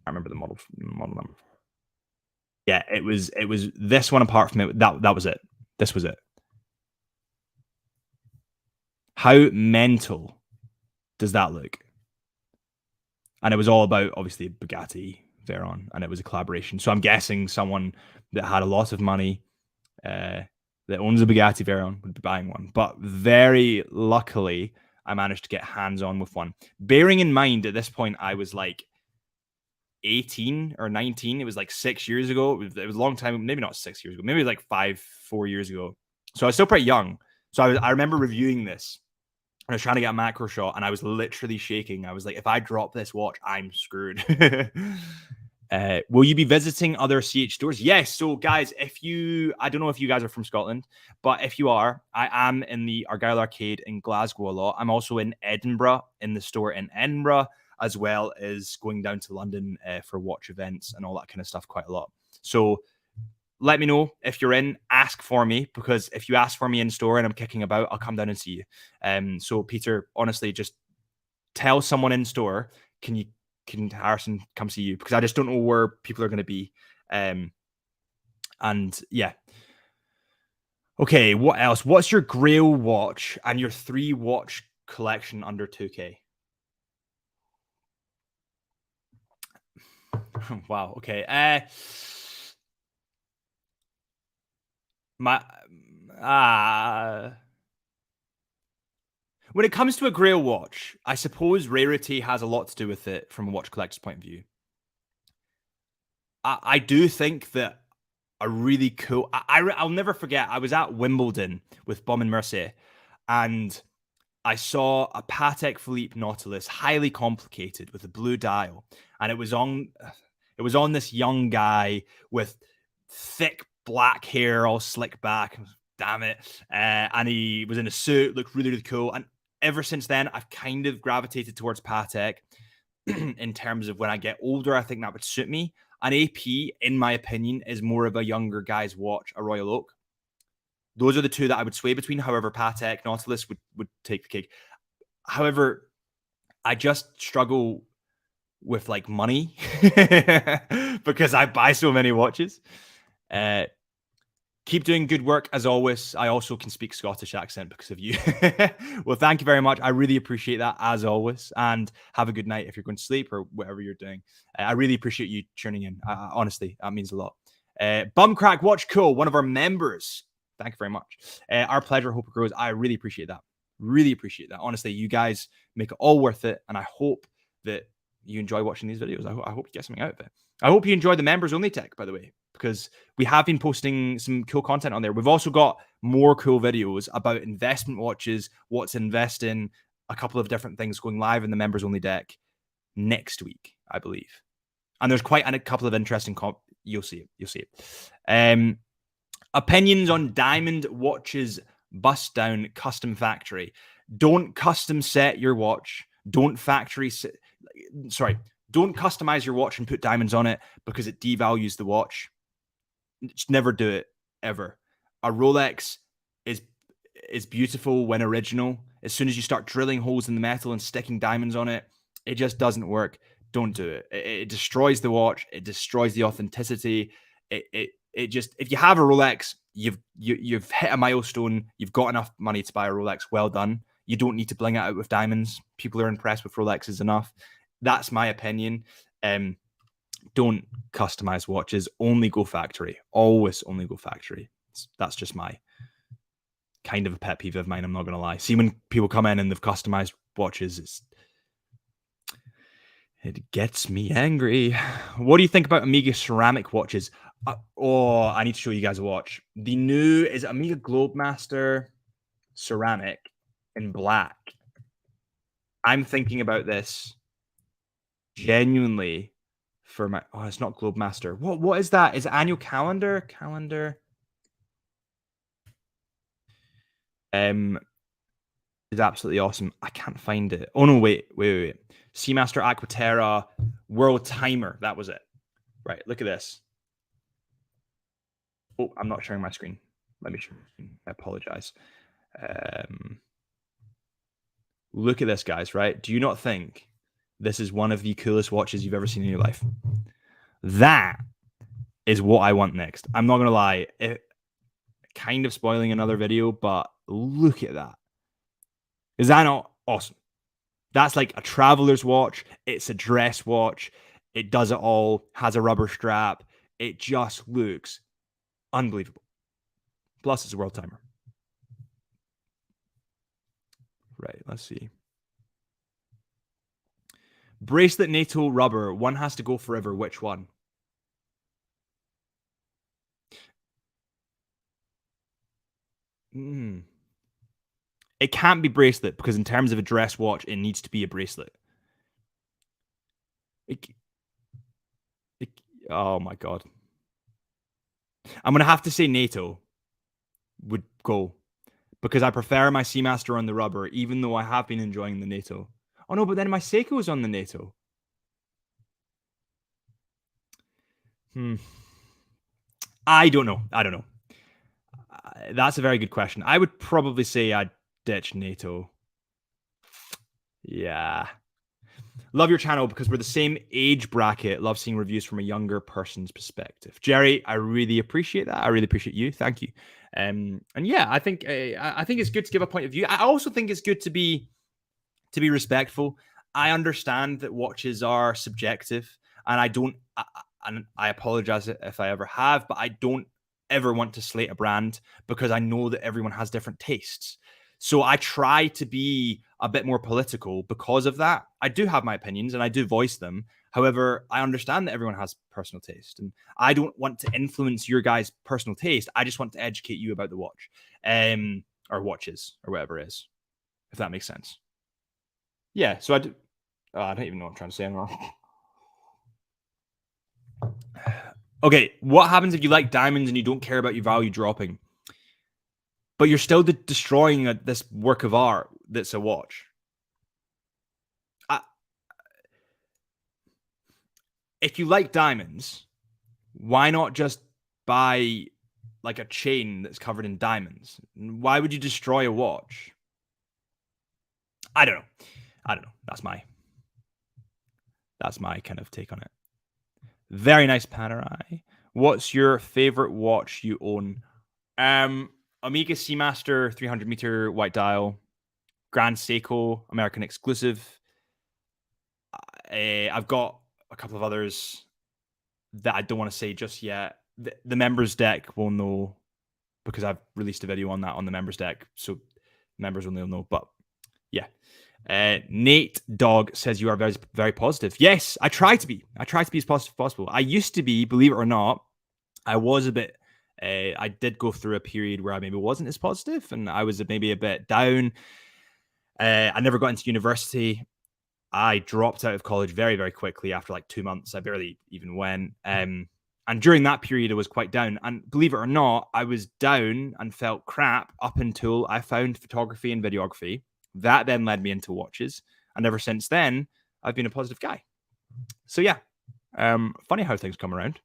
[SPEAKER 1] I remember the model number. Yeah, it was this one. Apart from it, that was it. This was it. How mental does that look? And it was all about, obviously, Bugatti Veyron, and it was a collaboration. So I'm guessing someone that had a lot of money that owns a Bugatti Veyron would be buying one. But very luckily, I managed to get hands-on with one. Bearing in mind, at this point, I was like 18 or 19. It was like 6 years ago. It was a long time. Maybe not 6 years ago. Maybe it was like 4 years ago. So I was still pretty young. So I remember reviewing this. I was trying to get a macro shot, and I was literally shaking. I was like, if I drop this watch, I'm screwed. Will you be visiting other CH stores? Yes. So, guys, I don't know if you guys are from Scotland, but if you are, I am in the Argyll Arcade in Glasgow a lot. I'm also in Edinburgh, in the store in Edinburgh, as well as going down to London for watch events and all that kind of stuff quite a lot. So, let me know if you're in. Ask for me, because if you ask for me in store and I'm kicking about, I'll come down and see you. So Peter, honestly, just tell someone in store, can Harrison come see you? Because I just don't know where people are going to be. And yeah. Okay, what else? What's your Grail watch and your 3 watch collection under 2K? Wow. Okay. When it comes to a Grail watch, I suppose rarity has a lot to do with it from a watch collector's point of view. I do think that a really cool. I'll never forget. I was at Wimbledon with Baume & Mercier, and I saw a Patek Philippe Nautilus, highly complicated with a blue dial, and it was on this young guy with thick black hair, all slick back. Damn it! And he was in a suit, looked really, really cool. And ever since then, I've kind of gravitated towards Patek. In terms of when I get older, I think that would suit me. An AP, in my opinion, is more of a younger guy's watch, a Royal Oak. Those are the two that I would sway between. However, Patek Nautilus would take the cake. However, I just struggle with like money because I buy so many watches. Keep doing good work as always. I also can speak Scottish accent because of you. Well, thank you very much. I really appreciate that as always. And have a good night if you're going to sleep or whatever you're doing. I really appreciate you tuning in. Honestly, that means a lot. Bumcrack Watch Co, one of our members. Thank you very much. Our pleasure. Hope it grows. I really appreciate that. Really appreciate that. Honestly, you guys make it all worth it. And I hope that you enjoy watching these videos. I hope you get something out of it. I hope you enjoy the members only tech, by the way, because we have been posting some cool content on there. We've also got more cool videos about investment watches, what to invest in, a couple of different things going live in the members only deck next week, I believe. And there's quite a couple of interesting you'll see it. You'll see it. Opinions on diamond watches bust down custom factory. Don't custom set your watch. Don't don't customize your watch and put diamonds on it because it devalues the watch. Just never do it, ever. A Rolex is beautiful when original. As soon as you start drilling holes in the metal and sticking diamonds on it, it just doesn't work. Don't do it. It destroys the watch. It destroys the authenticity. It just, if you have a Rolex, you've hit a milestone. You've got enough money to buy a Rolex. Well done. You don't need to bling it out with diamonds. People are impressed with Rolexes enough. That's my opinion. Don't customize watches. Only go factory. Always only go factory. That's just my kind of a pet peeve of mine. I'm not going to lie. See, when people come in and they've customized watches, it gets me angry. What do you think about Omega ceramic watches? I need to show you guys a watch. The new is Omega Globemaster ceramic in black. I'm thinking about this genuinely for my it's not Globemaster. What is that? Is it annual calendar? It's absolutely awesome. I can't find it. Oh no, wait. Seamaster Aquaterra World Timer. That was it. Right, look at this. Oh, I'm not sharing my screen. Let me share my screen. I apologize. Look at this, guys, right? Do you not think this is one of the coolest watches you've ever seen in your life? That is what I want next. I'm not going to lie. Kind of spoiling another video, but look at that. Is that not awesome? That's like a traveler's watch. It's a dress watch. It does it all. Has a rubber strap. It just looks unbelievable. Plus, it's a world timer. Right, let's see. Bracelet NATO rubber. One has to go forever. Which one? It can't be bracelet because in terms of a dress watch, it needs to be a bracelet. Oh my God. I'm going to have to say NATO would go because I prefer my Seamaster on the rubber, even though I have been enjoying the NATO. Oh no, but then my Seiko is on the NATO. I don't know. That's a very good question. I would probably say I'd ditch NATO. Yeah. Love your channel because we're the same age bracket. Love seeing reviews from a younger person's perspective. Jerry, I really appreciate that. I really appreciate you. Thank you. And yeah, I think it's good to give a point of view. I also think it's good to be respectful. I understand that watches are subjective, and I apologize if I ever have, but I don't ever want to slate a brand because I know that everyone has different tastes. So I try to be a bit more political because of that. I do have my opinions and I do voice them. However, I understand that everyone has personal taste and I don't want to influence your guys' personal taste. I just want to educate you about the watch or watches or whatever it is. if that makes sense. Yeah, so I don't even know what I'm trying to say anymore. Okay, what happens if you like diamonds and you don't care about your value dropping, but you're still destroying this work of art that's a watch? If you like diamonds, why not just buy like a chain that's covered in diamonds? Why would you destroy a watch? I don't know. That's my kind of take on it. Very nice Panerai. What's your favorite watch you own? Omega Seamaster 300 meter white dial, Grand Seiko American exclusive. I've got a couple of others that I don't want to say just yet. The members deck will know because I've released a video on that on the members deck, so members will know. But yeah, Nate Dog says you are very, very positive. Yes, I try to be. I try to be as positive as possible. I used to be, believe it or not, I was a bit. I did go through a period where I maybe wasn't as positive, and I was maybe a bit down. I never got into university. I dropped out of college very, very quickly after like 2 months. I barely even went. And during that period, I was quite down. And believe it or not, I was down and felt crap up until I found photography and videography. That then led me into watches. And ever since then, I've been a positive guy. So yeah, funny how things come around.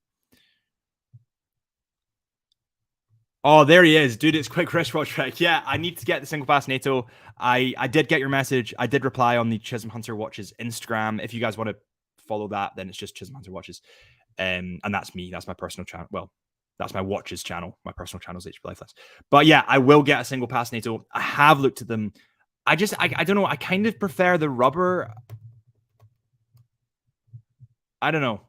[SPEAKER 1] Oh, there he is. Dude, it's quick wristwatch trick. Yeah, I need to get the single pass NATO. I did get your message. I did reply on the Chisholm Hunter Watches Instagram. If you guys want to follow that, then it's just Chisholm Hunter Watches. And that's me. That's my personal channel. Well, that's my watches channel. My personal channel is HP Lifeless. But yeah, I will get a single pass NATO. I have looked at them. I don't know. I kind of prefer the rubber. I don't know.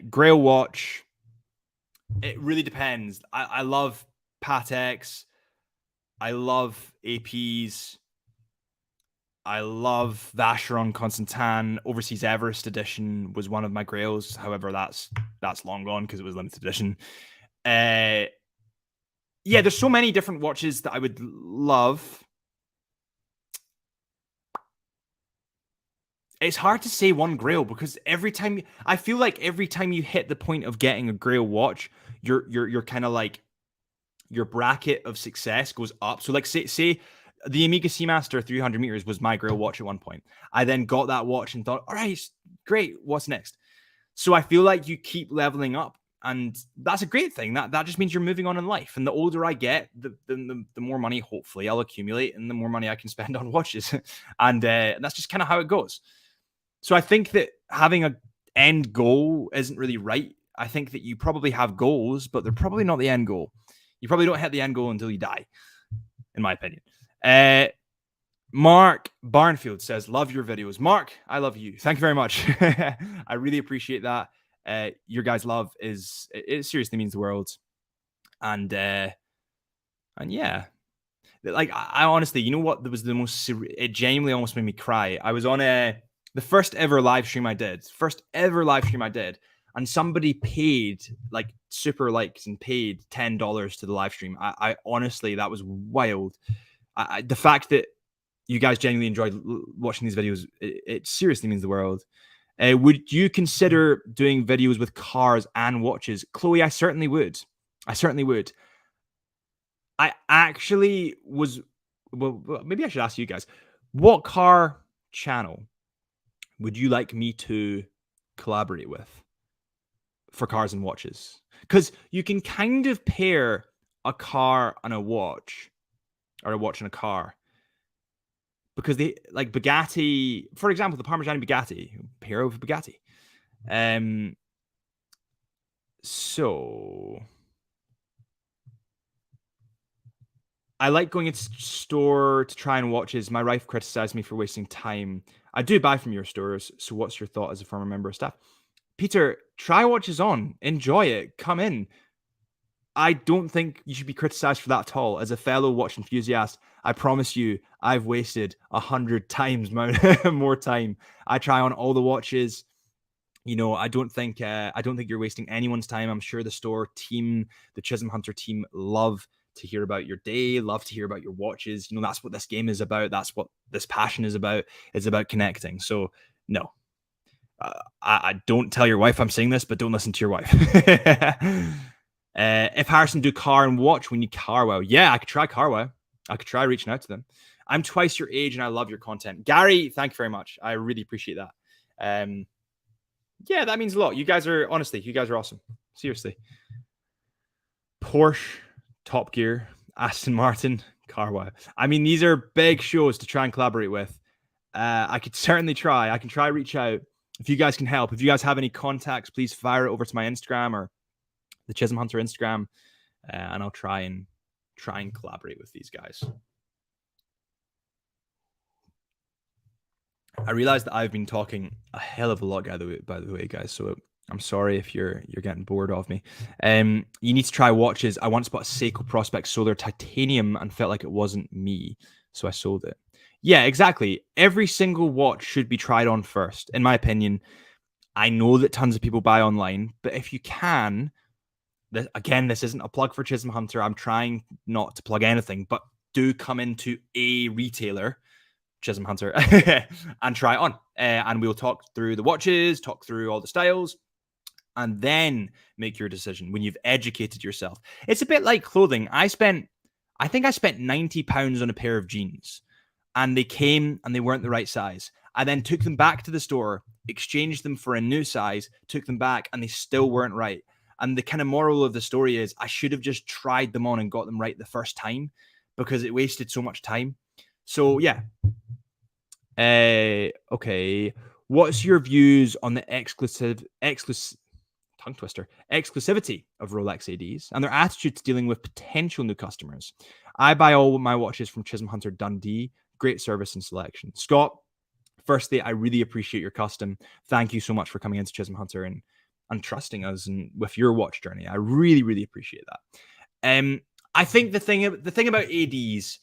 [SPEAKER 1] Grail watch. It really depends. I love Pateks. I love APs. I love Vacheron Constantin. Overseas Everest edition was one of my grails. However, that's long gone because it was limited edition. Yeah, there's so many different watches that I would love. It's hard to say one grail because I feel like every time you hit the point of getting a grail watch, you're kind of like your bracket of success goes up. So like say the Omega Seamaster 300 meters was my grail watch at one point. I then got that watch and thought, all right, great. What's next? So I feel like you keep leveling up, and that's a great thing. That just means you're moving on in life. And the older I get, the more money hopefully I'll accumulate, and the more money I can spend on watches. And that's just kind of how it goes. So I think that having an end goal isn't really right. I think that you probably have goals, but they're probably not the end goal. You probably don't hit the end goal until you die, in my opinion. Mark Barnfield says, love your videos. Mark, I love you. Thank you very much. I really appreciate that. Your guys' love it seriously means the world. And yeah, like I honestly, you know what? There was it genuinely almost made me cry. I was on the first ever live stream I did, and somebody paid like super likes and paid $10 to the live stream. I honestly, that was wild. The fact that you guys genuinely enjoyed watching these videos, it seriously means the world. Would you consider doing videos with cars and watches? Chloe, I certainly would. I actually was, well, maybe I should ask you guys, what car channel would you like me to collaborate with for cars and watches? Because you can kind of pair a car and a watch, or a watch and a car, because they like Bugatti, for example, the Parmigiani Bugatti, pair with Bugatti. So I like going into store to try and watches. My wife criticized me for wasting time. I do buy from your stores. So what's your thought as a former member of staff? Peter, try watches on. Enjoy it. Come in. I don't think you should be criticized for that at all. As a fellow watch enthusiast, I promise you, I've wasted 100 times more time. I try on all the watches. You know, I don't think you're wasting anyone's time. I'm sure the store team, the Chisholm Hunter team, love to hear about your day, love to hear about your watches. That's what this game is about. That's what this passion is about. It's about connecting. So no, I don't tell your wife I'm saying this, but don't listen to your wife. If Harrison do car and watch, we need Carwow. Yeah, I could try Carwow. I could try reaching out to them. I'm twice your age and I love your content. Gary, thank you very much. I really appreciate that. Yeah, that means a lot. You guys are awesome. Seriously. Porsche, Top Gear, Aston Martin, Carwow. I mean, these are big shows to try and collaborate with. I could certainly try. I can try reach out. If you guys can help, if you guys have any contacts, please fire it over to my Instagram or the Chisholm Hunter Instagram, and I'll try and collaborate with these guys. I realize that I've been talking a hell of a lot, by the way, guys. So I'm sorry if you're getting bored of me. You need to try watches. I once bought a Seiko Prospect Solar Titanium and felt like it wasn't me, so I sold it. Yeah, exactly. Every single watch should be tried on first, in my opinion. I know that tons of people buy online, but if you can, this isn't a plug for Chisholm Hunter. I'm trying not to plug anything, but do come into a retailer, Chisholm Hunter, and try it on. And we'll talk through the watches, talk through all the styles, and then make your decision when you've educated yourself. It's a bit like clothing. I think I spent £90 on a pair of jeans, and they came and they weren't the right size. I then took them back to the store, exchanged them for a new size, took them back, and they still weren't right. And the kind of moral of the story is I should have just tried them on and got them right the first time because it wasted so much time. So yeah. Okay. What's your views on the exclusivity of Rolex ADs and their attitude to dealing with potential new customers? I buy all my watches from Chisholm Hunter Dundee. Great service and selection. Scott, firstly, I really appreciate your custom. Thank you so much for coming into Chisholm Hunter and trusting us and with your watch journey. I really, really appreciate that. I think the thing about ADs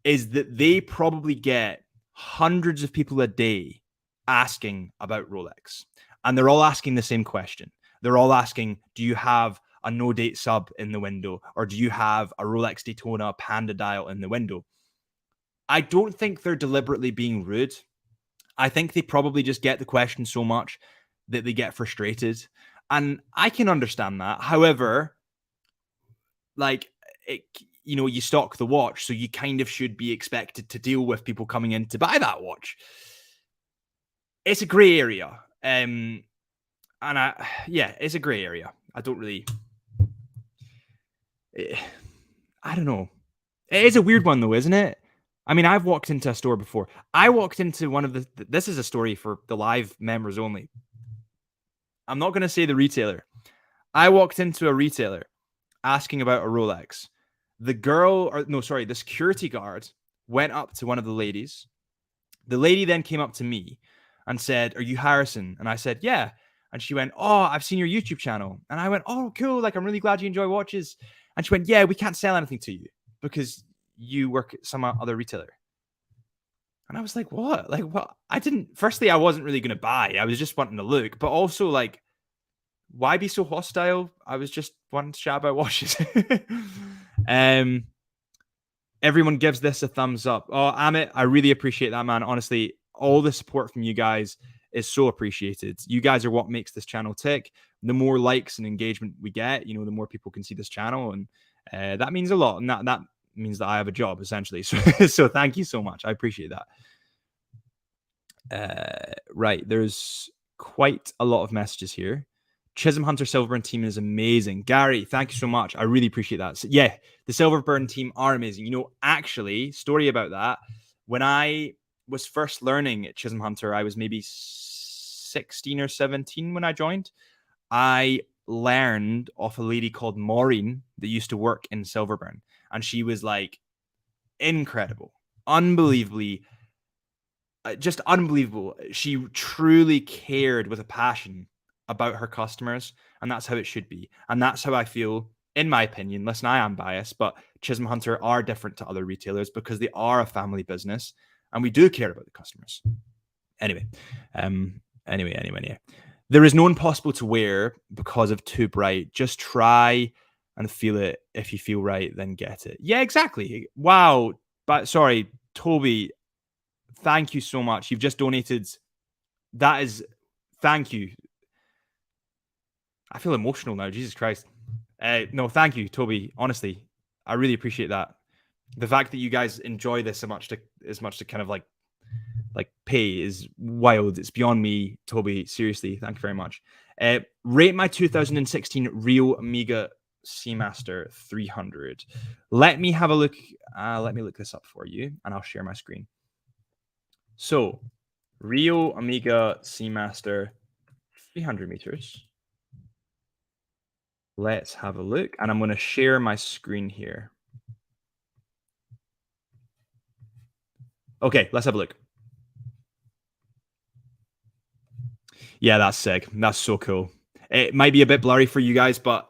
[SPEAKER 1] is that they probably get hundreds of people a day asking about Rolex, and they're all asking the same question. They're all asking, do you have a no date sub in the window, or do you have a Rolex Daytona Panda dial in the window? I don't think they're deliberately being rude. I think they probably just get the question so much that they get frustrated. And I can understand that. However, you stock the watch, so you kind of should be expected to deal with people coming in to buy that watch. It's a gray area. It's a gray area. I don't know. It is a weird one though, isn't it? I mean, I've walked into a store before. I walked into one of this is a story for the live members only. I'm not going to say the retailer. I walked into a retailer asking about a Rolex. The security guard went up to one of the ladies. The lady then came up to me and said, "Are you Harrison?" And I said, "Yeah." And she went, "Oh, I've seen your YouTube channel." And I went, "Oh, cool. Like, I'm really glad you enjoy watches." And she went, "Yeah, we can't sell anything to you because you work at some other retailer." And I was like, "What? Like, what?" Firstly, I wasn't really going to buy. I was just wanting to look. But also, like, why be so hostile? I was just wanting to chat about watches. Everyone gives this a thumbs up. Oh, Amit, I really appreciate that, man. Honestly, all the support from you guys is so appreciated. You guys are what makes this channel tick. The more likes and engagement we get, the more people can see this channel. And that means a lot. And that means that I have a job, essentially. So thank you so much. I appreciate that. Right. There's quite a lot of messages here. Chisholm Hunter Silverburn team is amazing. Gary, thank you so much. I really appreciate that. So, yeah, the Silverburn team are amazing. Actually, story about that. When I was first learning at Chisholm Hunter, I was maybe 16 or 17 when I joined. I learned off a lady called Maureen that used to work in Silverburn. And she was like incredible, unbelievably, just unbelievable. She truly cared with a passion about her customers, and that's how it should be. And that's how I feel, in my opinion. Listen, I am biased, but Chisholm Hunter are different to other retailers because they are a family business and we do care about the customers. Anyway. There is no impossible to wear because of too bright. Just try and feel it. If you feel right, then get it. Yeah, exactly. Wow. But sorry, Toby, thank you so much. You've just donated. That is, thank you. I feel emotional now. Jesus Christ. No, thank you, Toby. Honestly, I really appreciate that. The fact that you guys enjoy this so much to kind of like pay is wild. It's beyond me, Toby. Seriously, thank you very much. Rate my 2016 Rio Amiga Seamaster 300. Let me have a look. Let me look this up for you, and I'll share my screen. So, Rio Amiga Seamaster 300 meters. Let's have a look, and I'm going to share my screen here. Okay, let's have a look. Yeah, that's sick. That's so cool. It might be a bit blurry for you guys, but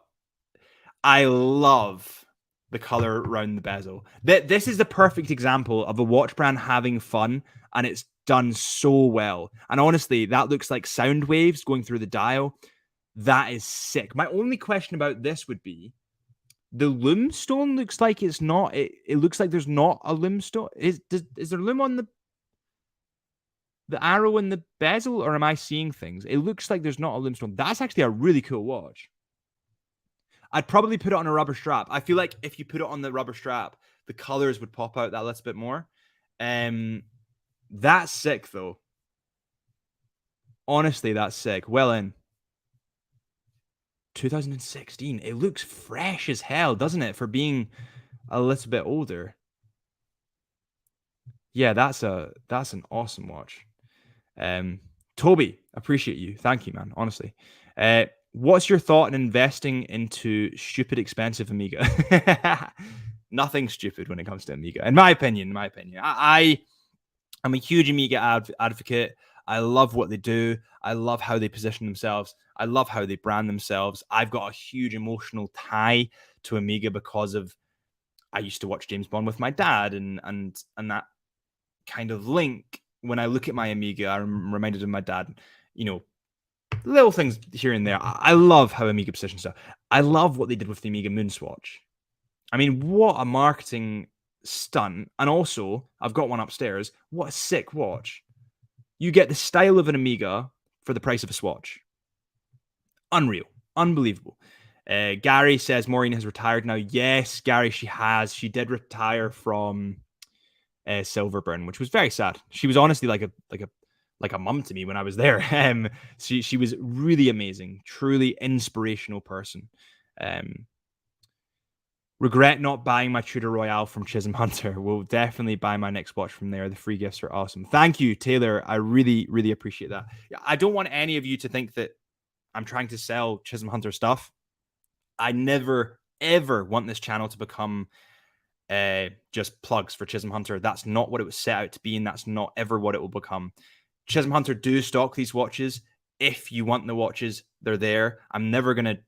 [SPEAKER 1] I love the color around the bezel. This is the perfect example of a watch brand having fun, and it's done so well. And honestly, that looks like sound waves going through the dial. That is sick. My only question about this would be, the loom stone looks like it's not. It looks like there's not a loom stone. Is there loom on the arrow in the bezel, or am I seeing things? It looks like there's not a loom stone. That's actually a really cool watch. I'd probably put it on a rubber strap. I feel like if you put it on the rubber strap, the colors would pop out that little bit more. That's sick, though. Honestly, that's sick. Well in. 2016. It looks fresh as hell, doesn't it, for being a little bit older? Yeah, that's an awesome watch. Toby, appreciate you. Thank you, man. Honestly. What's your thought on investing into stupid expensive Amiga? Nothing stupid when it comes to Amiga, in my opinion. I'm a huge Amiga advocate. I love what they do. I love how they position themselves. I love how they brand themselves. I've got a huge emotional tie to Amiga because of I used to watch James Bond with my dad, and that kind of link. When I look at my Amiga, I'm reminded of my dad. You know, little things here and there. I love how Amiga positions stuff. I love what they did with the Amiga Moonswatch. I mean, what a marketing stunt. And also, I've got one upstairs. What a sick watch. You get the style of an Amiga for the price of a swatch. Unreal. Unbelievable. Gary says Maureen has retired now. Yes, Gary, she has. She did retire from Silverburn, which was very sad. She was honestly like a mum to me when I was there. She was really amazing, truly inspirational person. Regret not buying my Tudor Royale from Chisholm Hunter. Will definitely buy my next watch from there. The free gifts are awesome. Thank you, Taylor. I really, really appreciate that. I don't want any of you to think that I'm trying to sell Chisholm Hunter stuff. I never, ever want this channel to become just plugs for Chisholm Hunter. That's not what it was set out to be, and that's not ever what it will become. Chisholm Hunter do stock these watches. If you want the watches, they're there. I'm never going to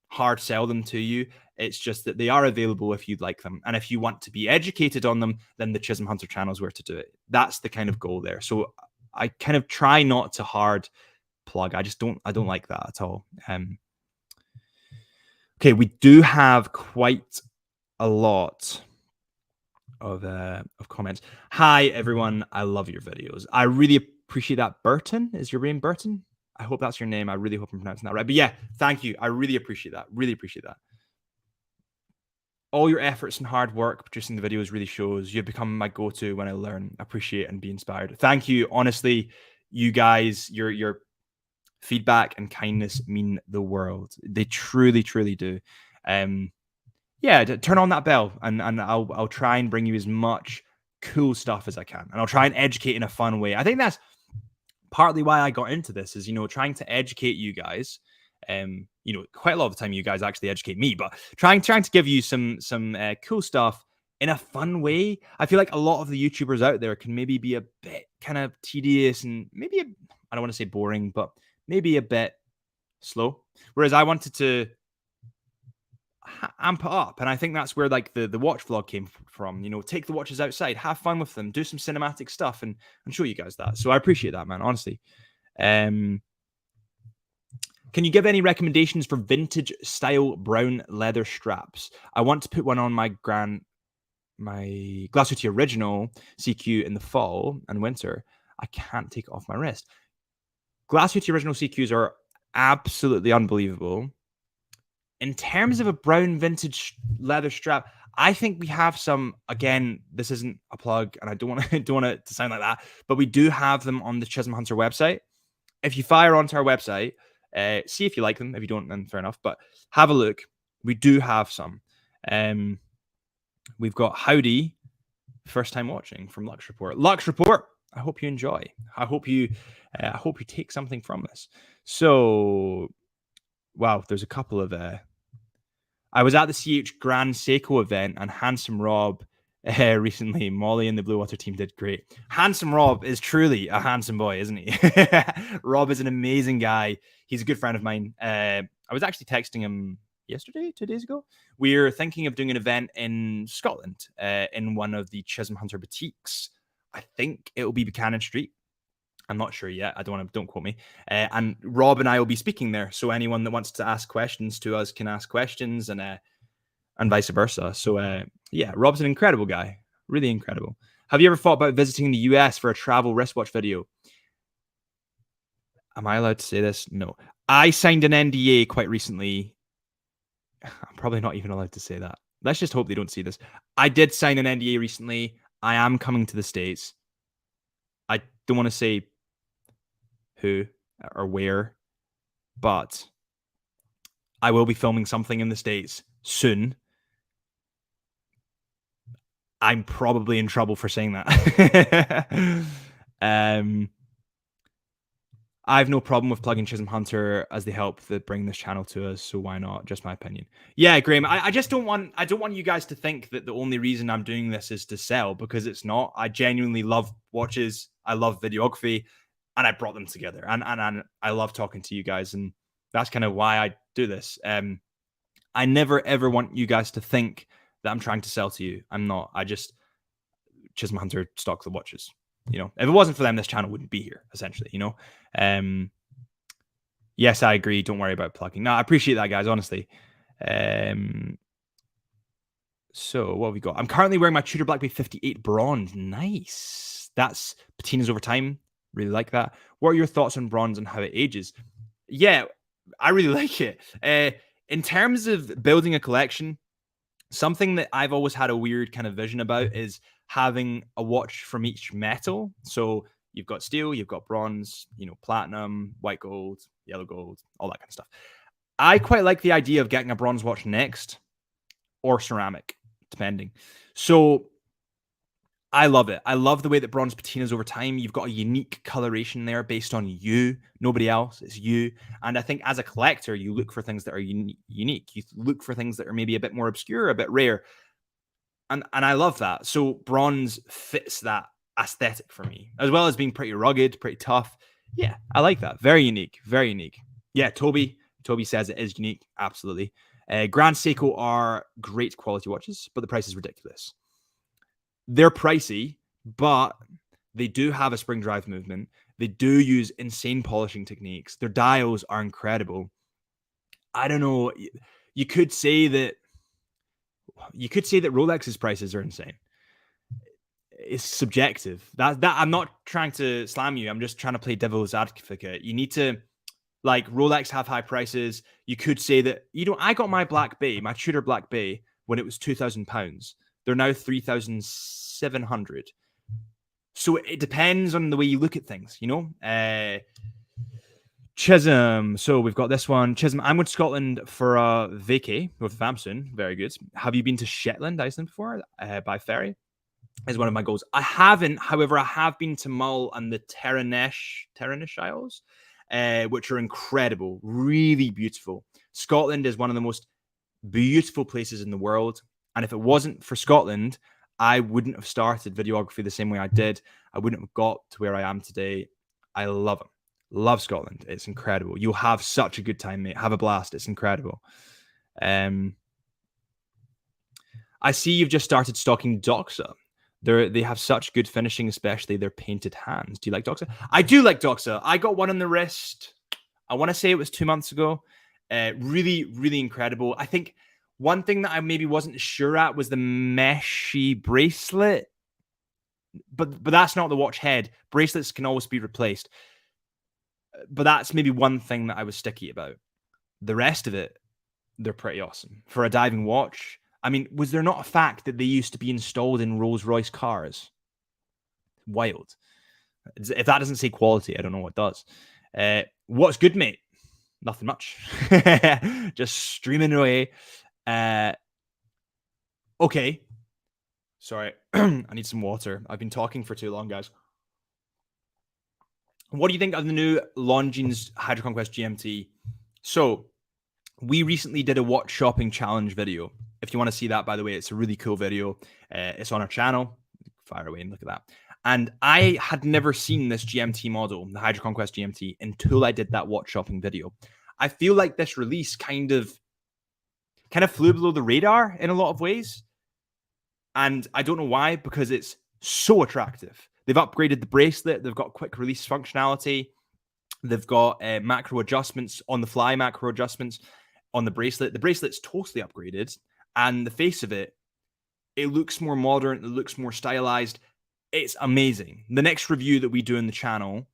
[SPEAKER 1] hard sell them to you. It's just that they are available if you'd like them. And if you want to be educated on them, then the Chisholm Hunter channel is where to do it. That's the kind of goal there. So I kind of try not to hard plug. I don't like that at all. Okay, we do have quite a lot of comments. Hi, everyone. I love your videos. I really appreciate that. Burton, is your name Burton? I hope that's your name. I really hope I'm pronouncing that right. But yeah, thank you. I really appreciate that. Really appreciate that. All your efforts and hard work producing the videos really shows. You've become my go-to when I learn, appreciate, and be inspired. Thank you. Honestly, you guys, your feedback and kindness mean the world. They truly, truly do. Yeah, turn on that bell, and I'll try and bring you as much cool stuff as I can, and I'll try and educate in a fun way. I think that's partly why I got into this, is trying to educate you guys. Quite a lot of the time you guys actually educate me, but trying to give you some cool stuff in a fun way. I feel like a lot of the YouTubers out there can maybe be a bit kind of tedious and maybe I don't want to say boring, but maybe a bit slow. Whereas I wanted to amp it up, and I think that's where like the watch vlog came from. Take the watches outside, have fun with them, do some cinematic stuff, and show you guys that. So I appreciate that, man, honestly. Can you give any recommendations for vintage style brown leather straps? I want to put one on my Glasuti original CQ in the fall and winter. I can't take it off my wrist. Glasuti original CQs are absolutely unbelievable. In terms of a brown vintage leather strap, I think we have some. Again, this isn't a plug, and I don't want it to sound like that, but we do have them on the Chisholm Hunter website. If you fire onto our website, see if you like them. If you don't, then fair enough. But have a look. We do have some. We've got Howdy, first time watching from Lux Report. Lux Report, I hope you enjoy. I hope you take something from this. So, wow, there's a couple of. I was at the CH Grand Seiko event, and Handsome Rob recently, Molly and the Blue Water team did great. Handsome Rob is truly a handsome boy, isn't he? Rob is an amazing guy. He's a good friend of mine. I was actually texting him yesterday, 2 days ago. We're thinking of doing an event in Scotland, in one of the Chisholm Hunter boutiques. I think it will be Buchanan Street. I'm not sure yet. Don't quote me. And Rob and I will be speaking there. So anyone that wants to ask questions to us can ask questions, and vice versa. So yeah, Rob's an incredible guy. Really incredible. Have you ever thought about visiting the US for a travel wristwatch video? Am I allowed to say this? No. I signed an NDA quite recently. I'm probably not even allowed to say that. Let's just hope they don't see this. I did sign an NDA recently. I am coming to the States. I don't want to say who or where, but I will be filming something in the States soon. I'm probably in trouble for saying that. I have no problem with plugging Chisholm Hunter as they help that bring this channel to us, so why not? Just my opinion. Yeah, Graham, I just don't want you guys to think that the only reason I'm doing this is to sell, because it's not. I genuinely love watches. I love videography, and I brought them together. And I love talking to you guys, and that's kind of why I do this. I never ever want you guys to think that I'm trying to sell to you. I'm not. Chisholm Hunter stocks the watches. You know, if it wasn't for them, this channel wouldn't be here, essentially, you know. Yes, I agree. Don't worry about plugging. No, I appreciate that, guys, honestly. So what have we got? I'm currently wearing my Tudor Black Bay 58 bronze. Nice. That's patinas over time. Really like that. What are your thoughts on bronze and how it ages? Yeah, I really like it. In terms of building a collection, something that I've always had a weird kind of vision about is having a watch from each metal. So you've got steel, you've got bronze, you know, platinum, white gold, yellow gold, all that kind of stuff. I quite like the idea of getting a bronze watch next, or ceramic, depending. So I love it. I love the way that bronze patinas over time. You've got a unique coloration there based on you, nobody else. It's you. And I think as a collector, you look for things that are unique. You look for things that are maybe a bit more obscure, a bit rare. And I love that. So bronze fits that aesthetic for me, as well as being pretty rugged, pretty tough. Yeah, I like that. Very unique. Very unique. Yeah, Toby says it is unique. Absolutely. Grand Seiko are great quality watches, but the price is ridiculous. They're pricey, but they do have a spring drive movement. They do use insane polishing techniques. Their dials are incredible. I don't know. You could say that Rolex's prices are insane. It's subjective. That I'm not trying to slam you. I'm just trying to play devil's advocate. You need to, like, Rolex have high prices. You could say that, you know, I got my Black Bay, my Tudor Black Bay, when it was £2,000. They're now 3,700. So it depends on the way you look at things, you know. Chisholm. So we've got this one. Chisholm. I'm going to Scotland for a vacay with the fam soon. Very good. Have you been to Shetland, Iceland before by ferry? Is one of my goals. I haven't. However, I have been to Mull and the Terranesh Isles, which are incredible. Really beautiful. Scotland is one of the most beautiful places in the world. And if it wasn't for Scotland, I wouldn't have started videography the same way I did. I wouldn't have got to where I am today. I love it. Love Scotland. It's incredible. You'll have such a good time, mate. Have a blast. It's incredible. I see you've just started stocking Doxa. They have such good finishing, especially their painted hands. Do you like Doxa? I do like Doxa. I got one on the wrist I want to say it was 2 months ago. Really, really incredible. I think one thing that I maybe wasn't sure at was the meshy bracelet, but that's not the watch head. Bracelets can always be replaced. But that's maybe one thing that I was sticky about. The rest of it, they're pretty awesome. For a diving watch, I mean, was there not a fact that they used to be installed in Rolls-Royce cars? Wild. If that doesn't say quality, I don't know what does. What's good, mate? Nothing much. Just streaming away. Okay. Sorry. I need some water. I've been talking for too long, guys. What do you think of the new Longines Conquest GMT? So, we recently did a watch shopping challenge video. If you want to see that, by the way, it's a really cool video. It's on our channel. Fire away and look at that. And I had never seen this GMT model, the Hydro Conquest GMT, until I did that watch shopping video. I feel like this release kind of flew below the radar in a lot of ways. And I don't know why, because it's so attractive. They've upgraded the bracelet. They've got quick release functionality. They've got macro adjustments, on the fly macro adjustments on the bracelet. The bracelet's totally upgraded. And the face of it, it looks more modern. It looks more stylized. It's amazing. The next review that we do in the channel,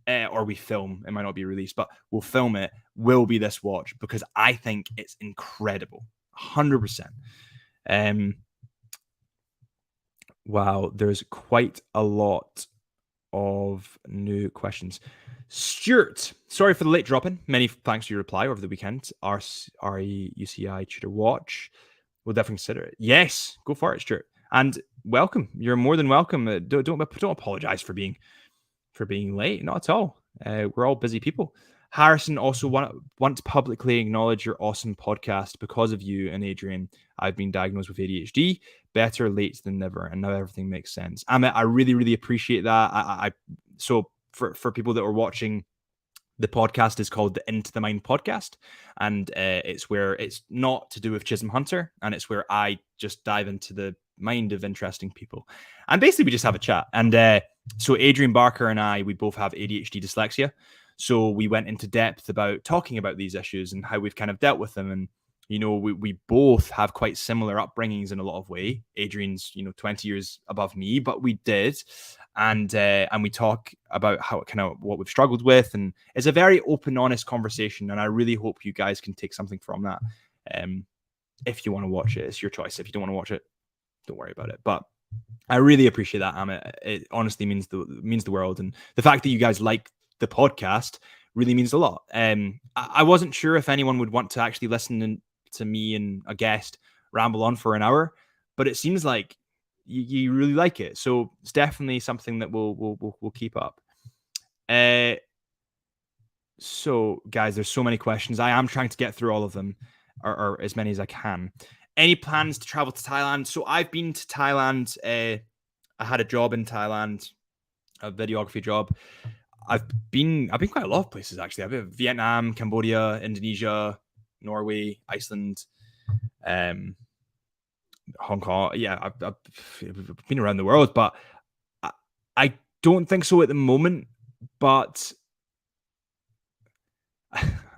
[SPEAKER 1] or we film, it might not be released, but we'll film it, will be this watch, because I think it's incredible. 100%. Wow, there's quite a lot of new questions. Stuart, sorry for the late drop-in. Many thanks for your reply over the weekend. REUCI Tudor watch. We'll definitely consider it. Yes, go for it, Stuart. And welcome. You're more than welcome. Don't apologize for being late. Not at all. We're all busy people. Harrison also want to publicly acknowledge your awesome podcast. Because of you and Adrian, I've been diagnosed with ADHD. Better late than never, and now everything makes sense. I really, really appreciate that. So for people that are watching, the podcast is called the Into the Mind podcast, and it's where it's not to do with Chisholm Hunter, and it's where I just dive into the mind of interesting people, and basically we just have a chat. And so Adrian Barker and I, we both have ADHD dyslexia, so we went into depth about talking about these issues and how we've kind of dealt with them. And you know, we both have quite similar upbringings in a lot of way. Adrian's 20 years above me, but we did. And we talk about how what we've struggled with, and it's a very open, honest conversation. And I really hope you guys can take something from that. If you want to watch it, it's your choice. If you don't want to watch it, don't worry about it. But I really appreciate that, Amit. It honestly means the world, and the fact that you guys like the podcast really means a lot. I wasn't sure if anyone would want to actually listen to me and a guest ramble on for an hour, but it seems like you really like it, so it's definitely something that we'll keep up. So guys, there's so many questions. I am trying to get through all of them, or as many as I can. Any plans to travel to Thailand? So I've been to Thailand. I had a job in Thailand, a videography job. I've been quite a lot of places, actually. I've been Vietnam, Cambodia, Indonesia, Norway, Iceland, Hong Kong. Yeah, I've been around the world, but I don't think so at the moment. But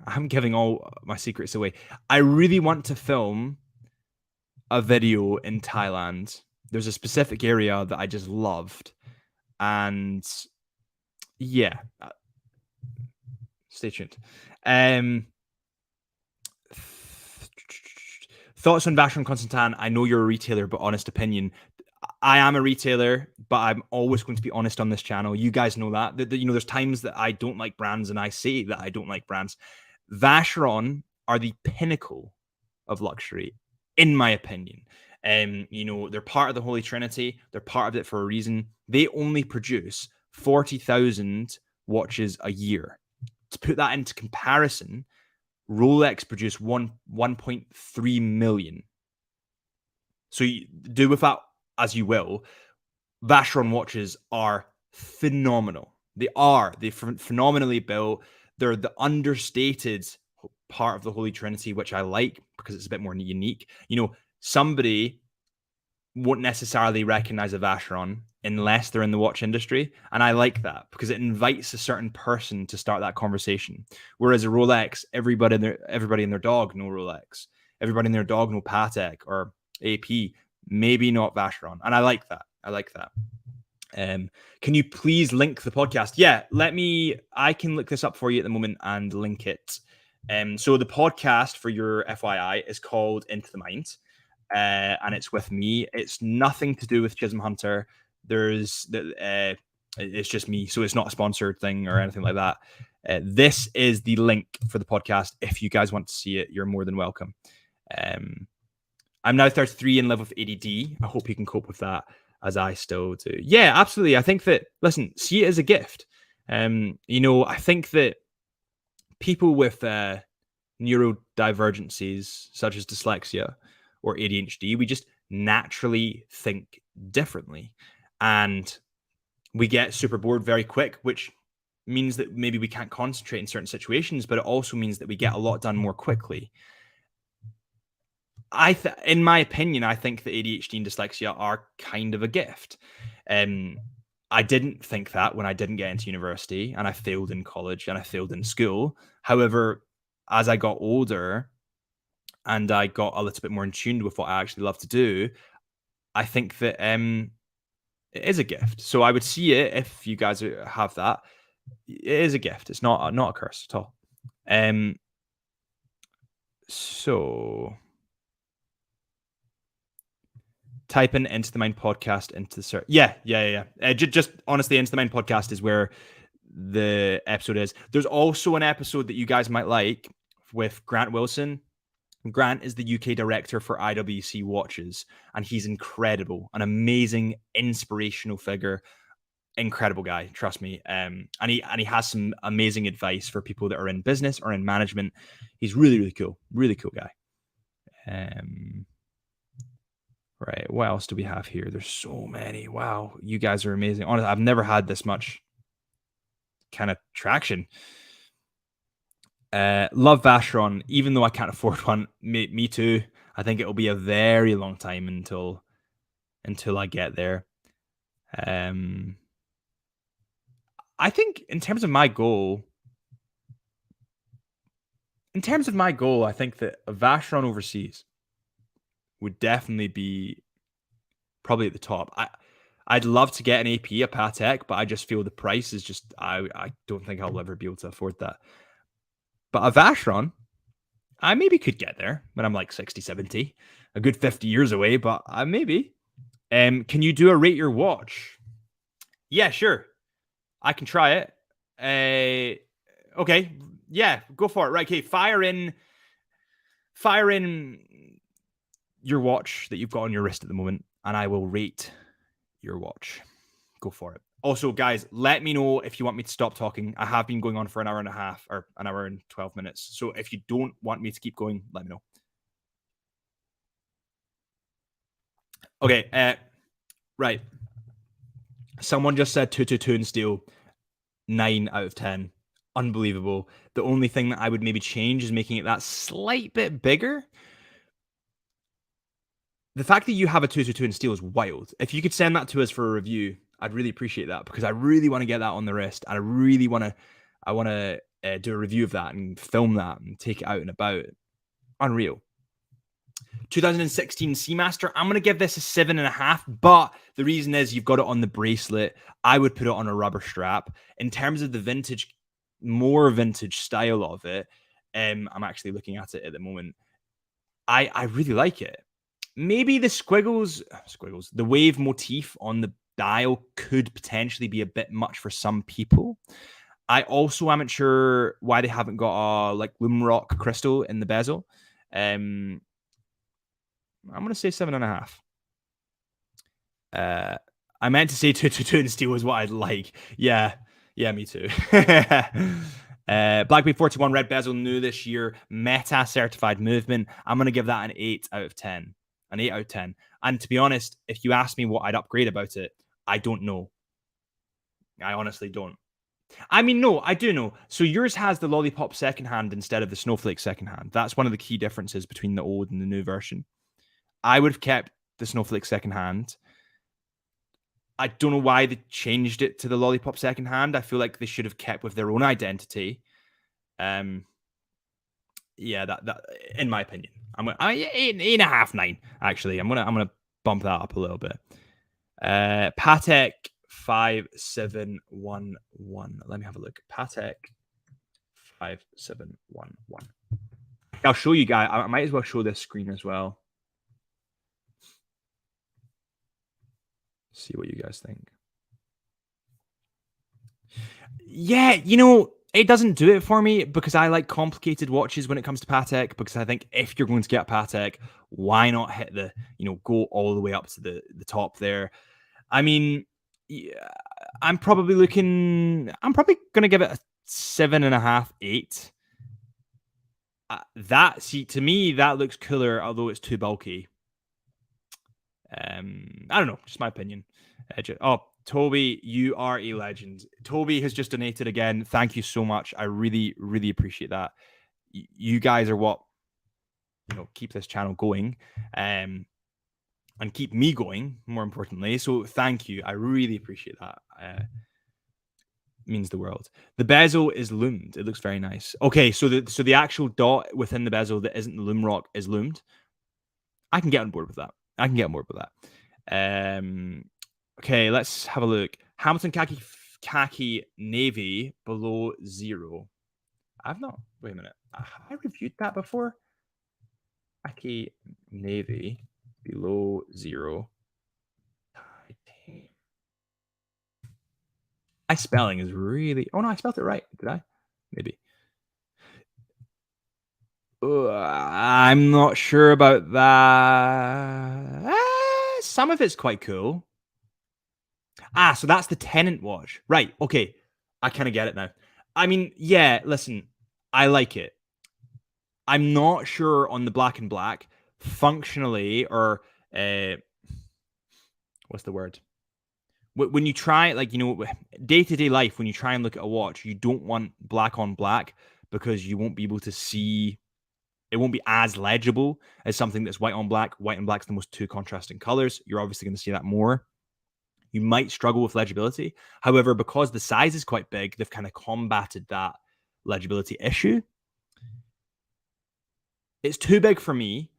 [SPEAKER 1] I'm giving all my secrets away. I really want to film a video in Thailand. There's a specific area that I just loved, and yeah, stay tuned. Thoughts on Vacheron Constantin? I know you're a retailer, but honest opinion. I am a retailer, but I'm always going to be honest on this channel. You guys know that. There's times that I don't like brands, and I say that I don't like brands. Vacheron are the pinnacle of luxury, in my opinion. They're part of the Holy Trinity. They're part of it for a reason. They only produce 40,000 watches a year. To put that into comparison, Rolex produce 1.3 million. So you do with that as you will. Vacheron watches are phenomenal. They're phenomenally built. They're the understated part of the Holy Trinity, which I like because it's a bit more unique. Somebody won't necessarily recognize a Vacheron unless they're in the watch industry. And I like that because it invites a certain person to start that conversation. Whereas a Rolex, everybody and their dog know Rolex. Everybody and their dog know Patek or AP, maybe not Vacheron. And I like that. Can you please link the podcast? Yeah, I can look this up for you at the moment and link it. So the podcast, for your FYI, is called Into the Mind. And it's with me. It's nothing to do with Chisholm Hunter. It's just me, so it's not a sponsored thing or anything like that. This is the link for the podcast. If you guys want to see it, you're more than welcome. I'm now 33 and live with ADD. I hope you can cope with that, as I still do. Yeah, absolutely. I think that, listen, see it as a gift. I think that people with neurodivergencies, such as dyslexia or ADHD, we just naturally think differently. And we get super bored very quick, which means that maybe we can't concentrate in certain situations, but it also means that we get a lot done more quickly. In my opinion, I think that ADHD and dyslexia are kind of a gift. I didn't think that when I didn't get into university, and I failed in college and I failed in school. However, as I got older and I got a little bit more in tune with what I actually love to do, I think that it is a gift. So I would see it, if you guys have that, it is a gift. It's not a curse at all. So type in Into the Mind podcast into the search. Yeah. Just honestly, Into the Mind podcast is where the episode is. There's also an episode that you guys might like with Grant Wilson. Grant is the UK director for IWC Watches, and he's incredible, an amazing, inspirational figure, incredible guy. Trust me. And he has some amazing advice for people that are in business or in management. He's really cool guy. Right. What else do we have here? There's so many. Wow. You guys are amazing. Honestly, I've never had this much kind of traction. Love Vacheron, even though I can't afford one. Me too. I think it'll be a very long time until I get there. I think in terms of my goal, I think that a Vacheron overseas would definitely be probably at the top. I'd love to get an AP, a Patek, but I just feel the price is just, I don't think I'll ever be able to afford that. But a Vacheron, I maybe could get there when I'm like 60, 70, a good 50 years away, but maybe. Can you do a rate your watch? Yeah, sure. I can try it. Okay. Yeah, go for it. Right. Okay. Fire in your watch that you've got on your wrist at the moment, and I will rate your watch. Go for it. Also, guys, let me know if you want me to stop talking. I have been going on for an hour and a half, or an hour and 12 minutes. So if you don't want me to keep going, let me know. Okay. Right. Someone just said 222 in steel. 9 out of 10. Unbelievable. The only thing that I would maybe change is making it that slight bit bigger. The fact that you have a 222 in steel is wild. If you could send that to us for a review, I'd really appreciate that, because I really want to get that on the wrist. And I want to do a review of that and film that and take it out and about. Unreal. 2016 Seamaster. I'm going to give this a 7.5, but the reason is you've got it on the bracelet. I would put it on a rubber strap. In terms of the more vintage style of it, I'm actually looking at it at the moment. I really like it. Maybe the squiggles, the wave motif on the dial could potentially be a bit much for some people. I also am not sure why they haven't got a Lumrock crystal in the bezel. I'm going to say 7.5. I meant to say 222 in steel is what I'd like. Yeah, me too. Blackbeard 41 red bezel, new this year, Meta certified movement. I'm going to give that an 8 out of 10. An 8 out of 10. And to be honest, if you ask me what I'd upgrade about it, I don't know. I honestly don't. I mean, no, I do know. So yours has the Lollipop second hand instead of the Snowflake second hand. That's one of the key differences between the old and the new version. I would have kept the Snowflake second hand. I don't know why they changed it to the Lollipop secondhand. I feel like they should have kept with their own identity. Yeah, that in my opinion, eight and a half, 9. Actually, I'm gonna bump that up a little bit. Patek 5711. Let me have a look. Patek 5711. I'll show you guys. I might as well show this screen as well. See what you guys think. Yeah, you know, it doesn't do it for me because I like complicated watches when it comes to Patek, because I think if you're going to get Patek, why not hit the, go all the way up to the top there. I mean, yeah, I'm probably going to give it a 7.5, 8. To me, that looks cooler, although it's too bulky. I don't know, just my opinion. Oh, Toby, you are a legend. Toby has just donated again. Thank you so much. I really, really appreciate that. You guys are what, keep this channel going, and keep me going, more importantly. So thank you. I really appreciate that. Means the world. The bezel is loomed. It looks very nice. Okay, so the actual dot within the bezel that isn't the loom rock is loomed. I can get on board with that. Okay, let's have a look. Hamilton khaki navy below 0. I've not. Wait a minute. Have I reviewed that before? Khaki navy below 0. My spelling is really. Oh no, I spelled it right. Did I? Maybe. I'm not sure about that. Some of it's quite cool. So that's the Tenant watch. Right. Okay. I kind of get it now. I mean, yeah, listen, I like it. I'm not sure on the black and black functionally, or what's the word? When you try, day-to-day life, when you try and look at a watch, you don't want black on black because you won't be able to see. It won't be as legible as something that's white on black. White and black's the most two contrasting colors. You're obviously going to see that more. You might struggle with legibility. However, because the size is quite big, they've kind of combated that legibility issue. It's too big for me.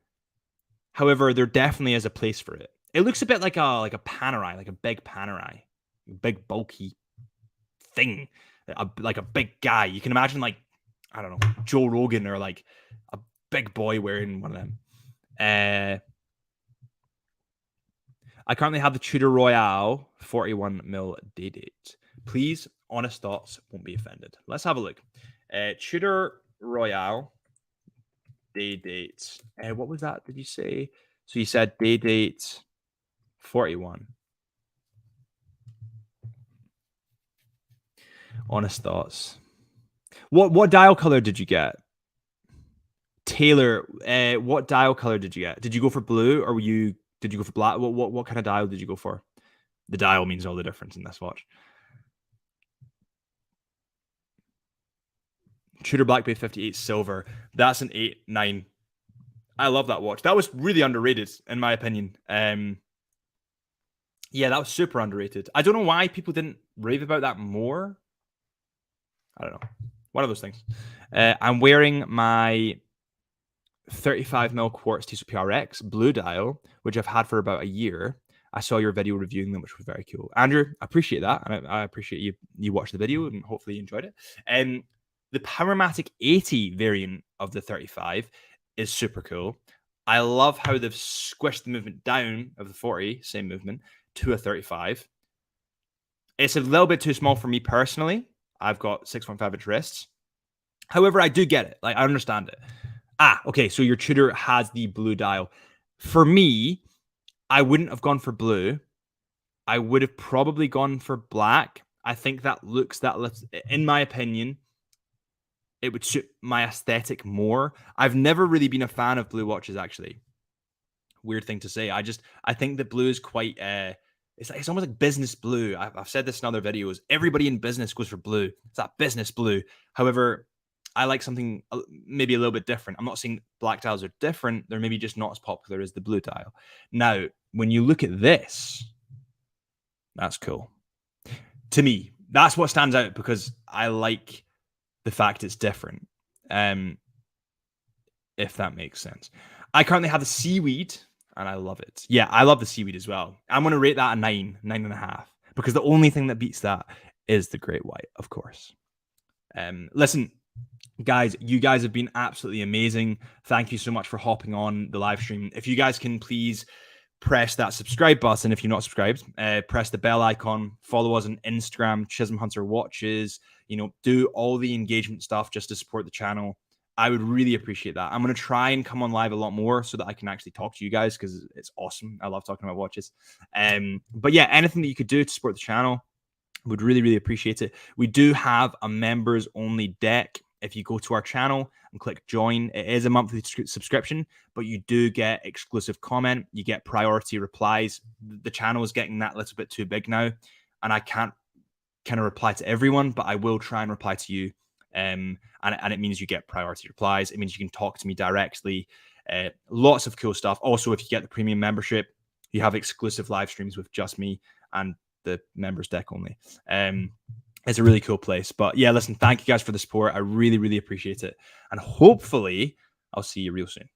[SPEAKER 1] However, there definitely is a place for it. It looks a bit like a Panerai, like a big Panerai, big bulky thing, like a big guy. You can imagine, like, I don't know, Joe Rogan, or like a big boy wearing one of them. I currently have the Tudor Royale 41mm day date. Please, honest thoughts, won't be offended. Let's have a look. Tudor Royale day date. What was that? Did you say? So you said day date 41. Honest thoughts. What dial color did you get? Taylor, what dial color did you get? Did you go for blue, or did you go for black? What kind of dial did you go for? The dial means all the difference in this watch. Tudor Black Bay 58 silver. That's an 8, 9. I love that watch. That was really underrated, in my opinion. Yeah, that was super underrated. I don't know why people didn't rave about that more. I don't know. One of those things. I'm wearing my 35mm quartz Tissot PRX blue dial, which I've had for about a year. I saw your video reviewing them, which was very cool. Andrew, I appreciate that. And I appreciate you watched the video, and hopefully you enjoyed it. The Powermatic 80 variant of the 35 is super cool. I love how they've squished the movement down of the 40, same movement, to a 35. It's a little bit too small for me personally. I've got 6.5-inch wrists. However, I do get it. Like, I understand it. Okay, so your Tudor has the blue dial. For me, I wouldn't have gone for blue. I would have probably gone for black. I think that looks, in my opinion, it would suit my aesthetic more. I've never really been a fan of blue watches, actually. Weird thing to say. I think that blue is quite, it's almost like business blue. I've said this in other videos. Everybody in business goes for blue. It's that business blue. However, I like something maybe a little bit different. I'm not saying black dials are different. They're maybe just not as popular as the blue dial. Now, when you look at this, That's cool. To me, that's what stands out because I like the fact it's different. If that makes sense. I currently have the seaweed and I love it. Yeah, I love the seaweed as well. I'm going to rate that a 9.5, because the only thing that beats that is the great white, of course. Listen, guys, you guys have been absolutely amazing. Thank you so much for hopping on the live stream. If you guys can please press that subscribe button if you're not subscribed, press the bell icon, follow us on Instagram, Chisholm Hunter Watches, do all the engagement stuff just to support the channel. I would really appreciate that. I'm going to try and come on live a lot more so that I can actually talk to you guys, because it's awesome. I love talking about watches. But yeah, anything that you could do to support the channel, would really, really appreciate it. We do have a members only deck. If you go to our channel and click join, it is a monthly subscription, but you do get exclusive comment. You get priority replies. The channel is getting that little bit too big now, and I can't kind of reply to everyone, but I will try and reply to you. And it means you get priority replies. It means you can talk to me directly. Lots of cool stuff. Also, if you get the premium membership, you have exclusive live streams with just me and the members deck only. It's a really cool place. But yeah, listen, thank you guys for the support. I really, really appreciate it. And hopefully I'll see you real soon.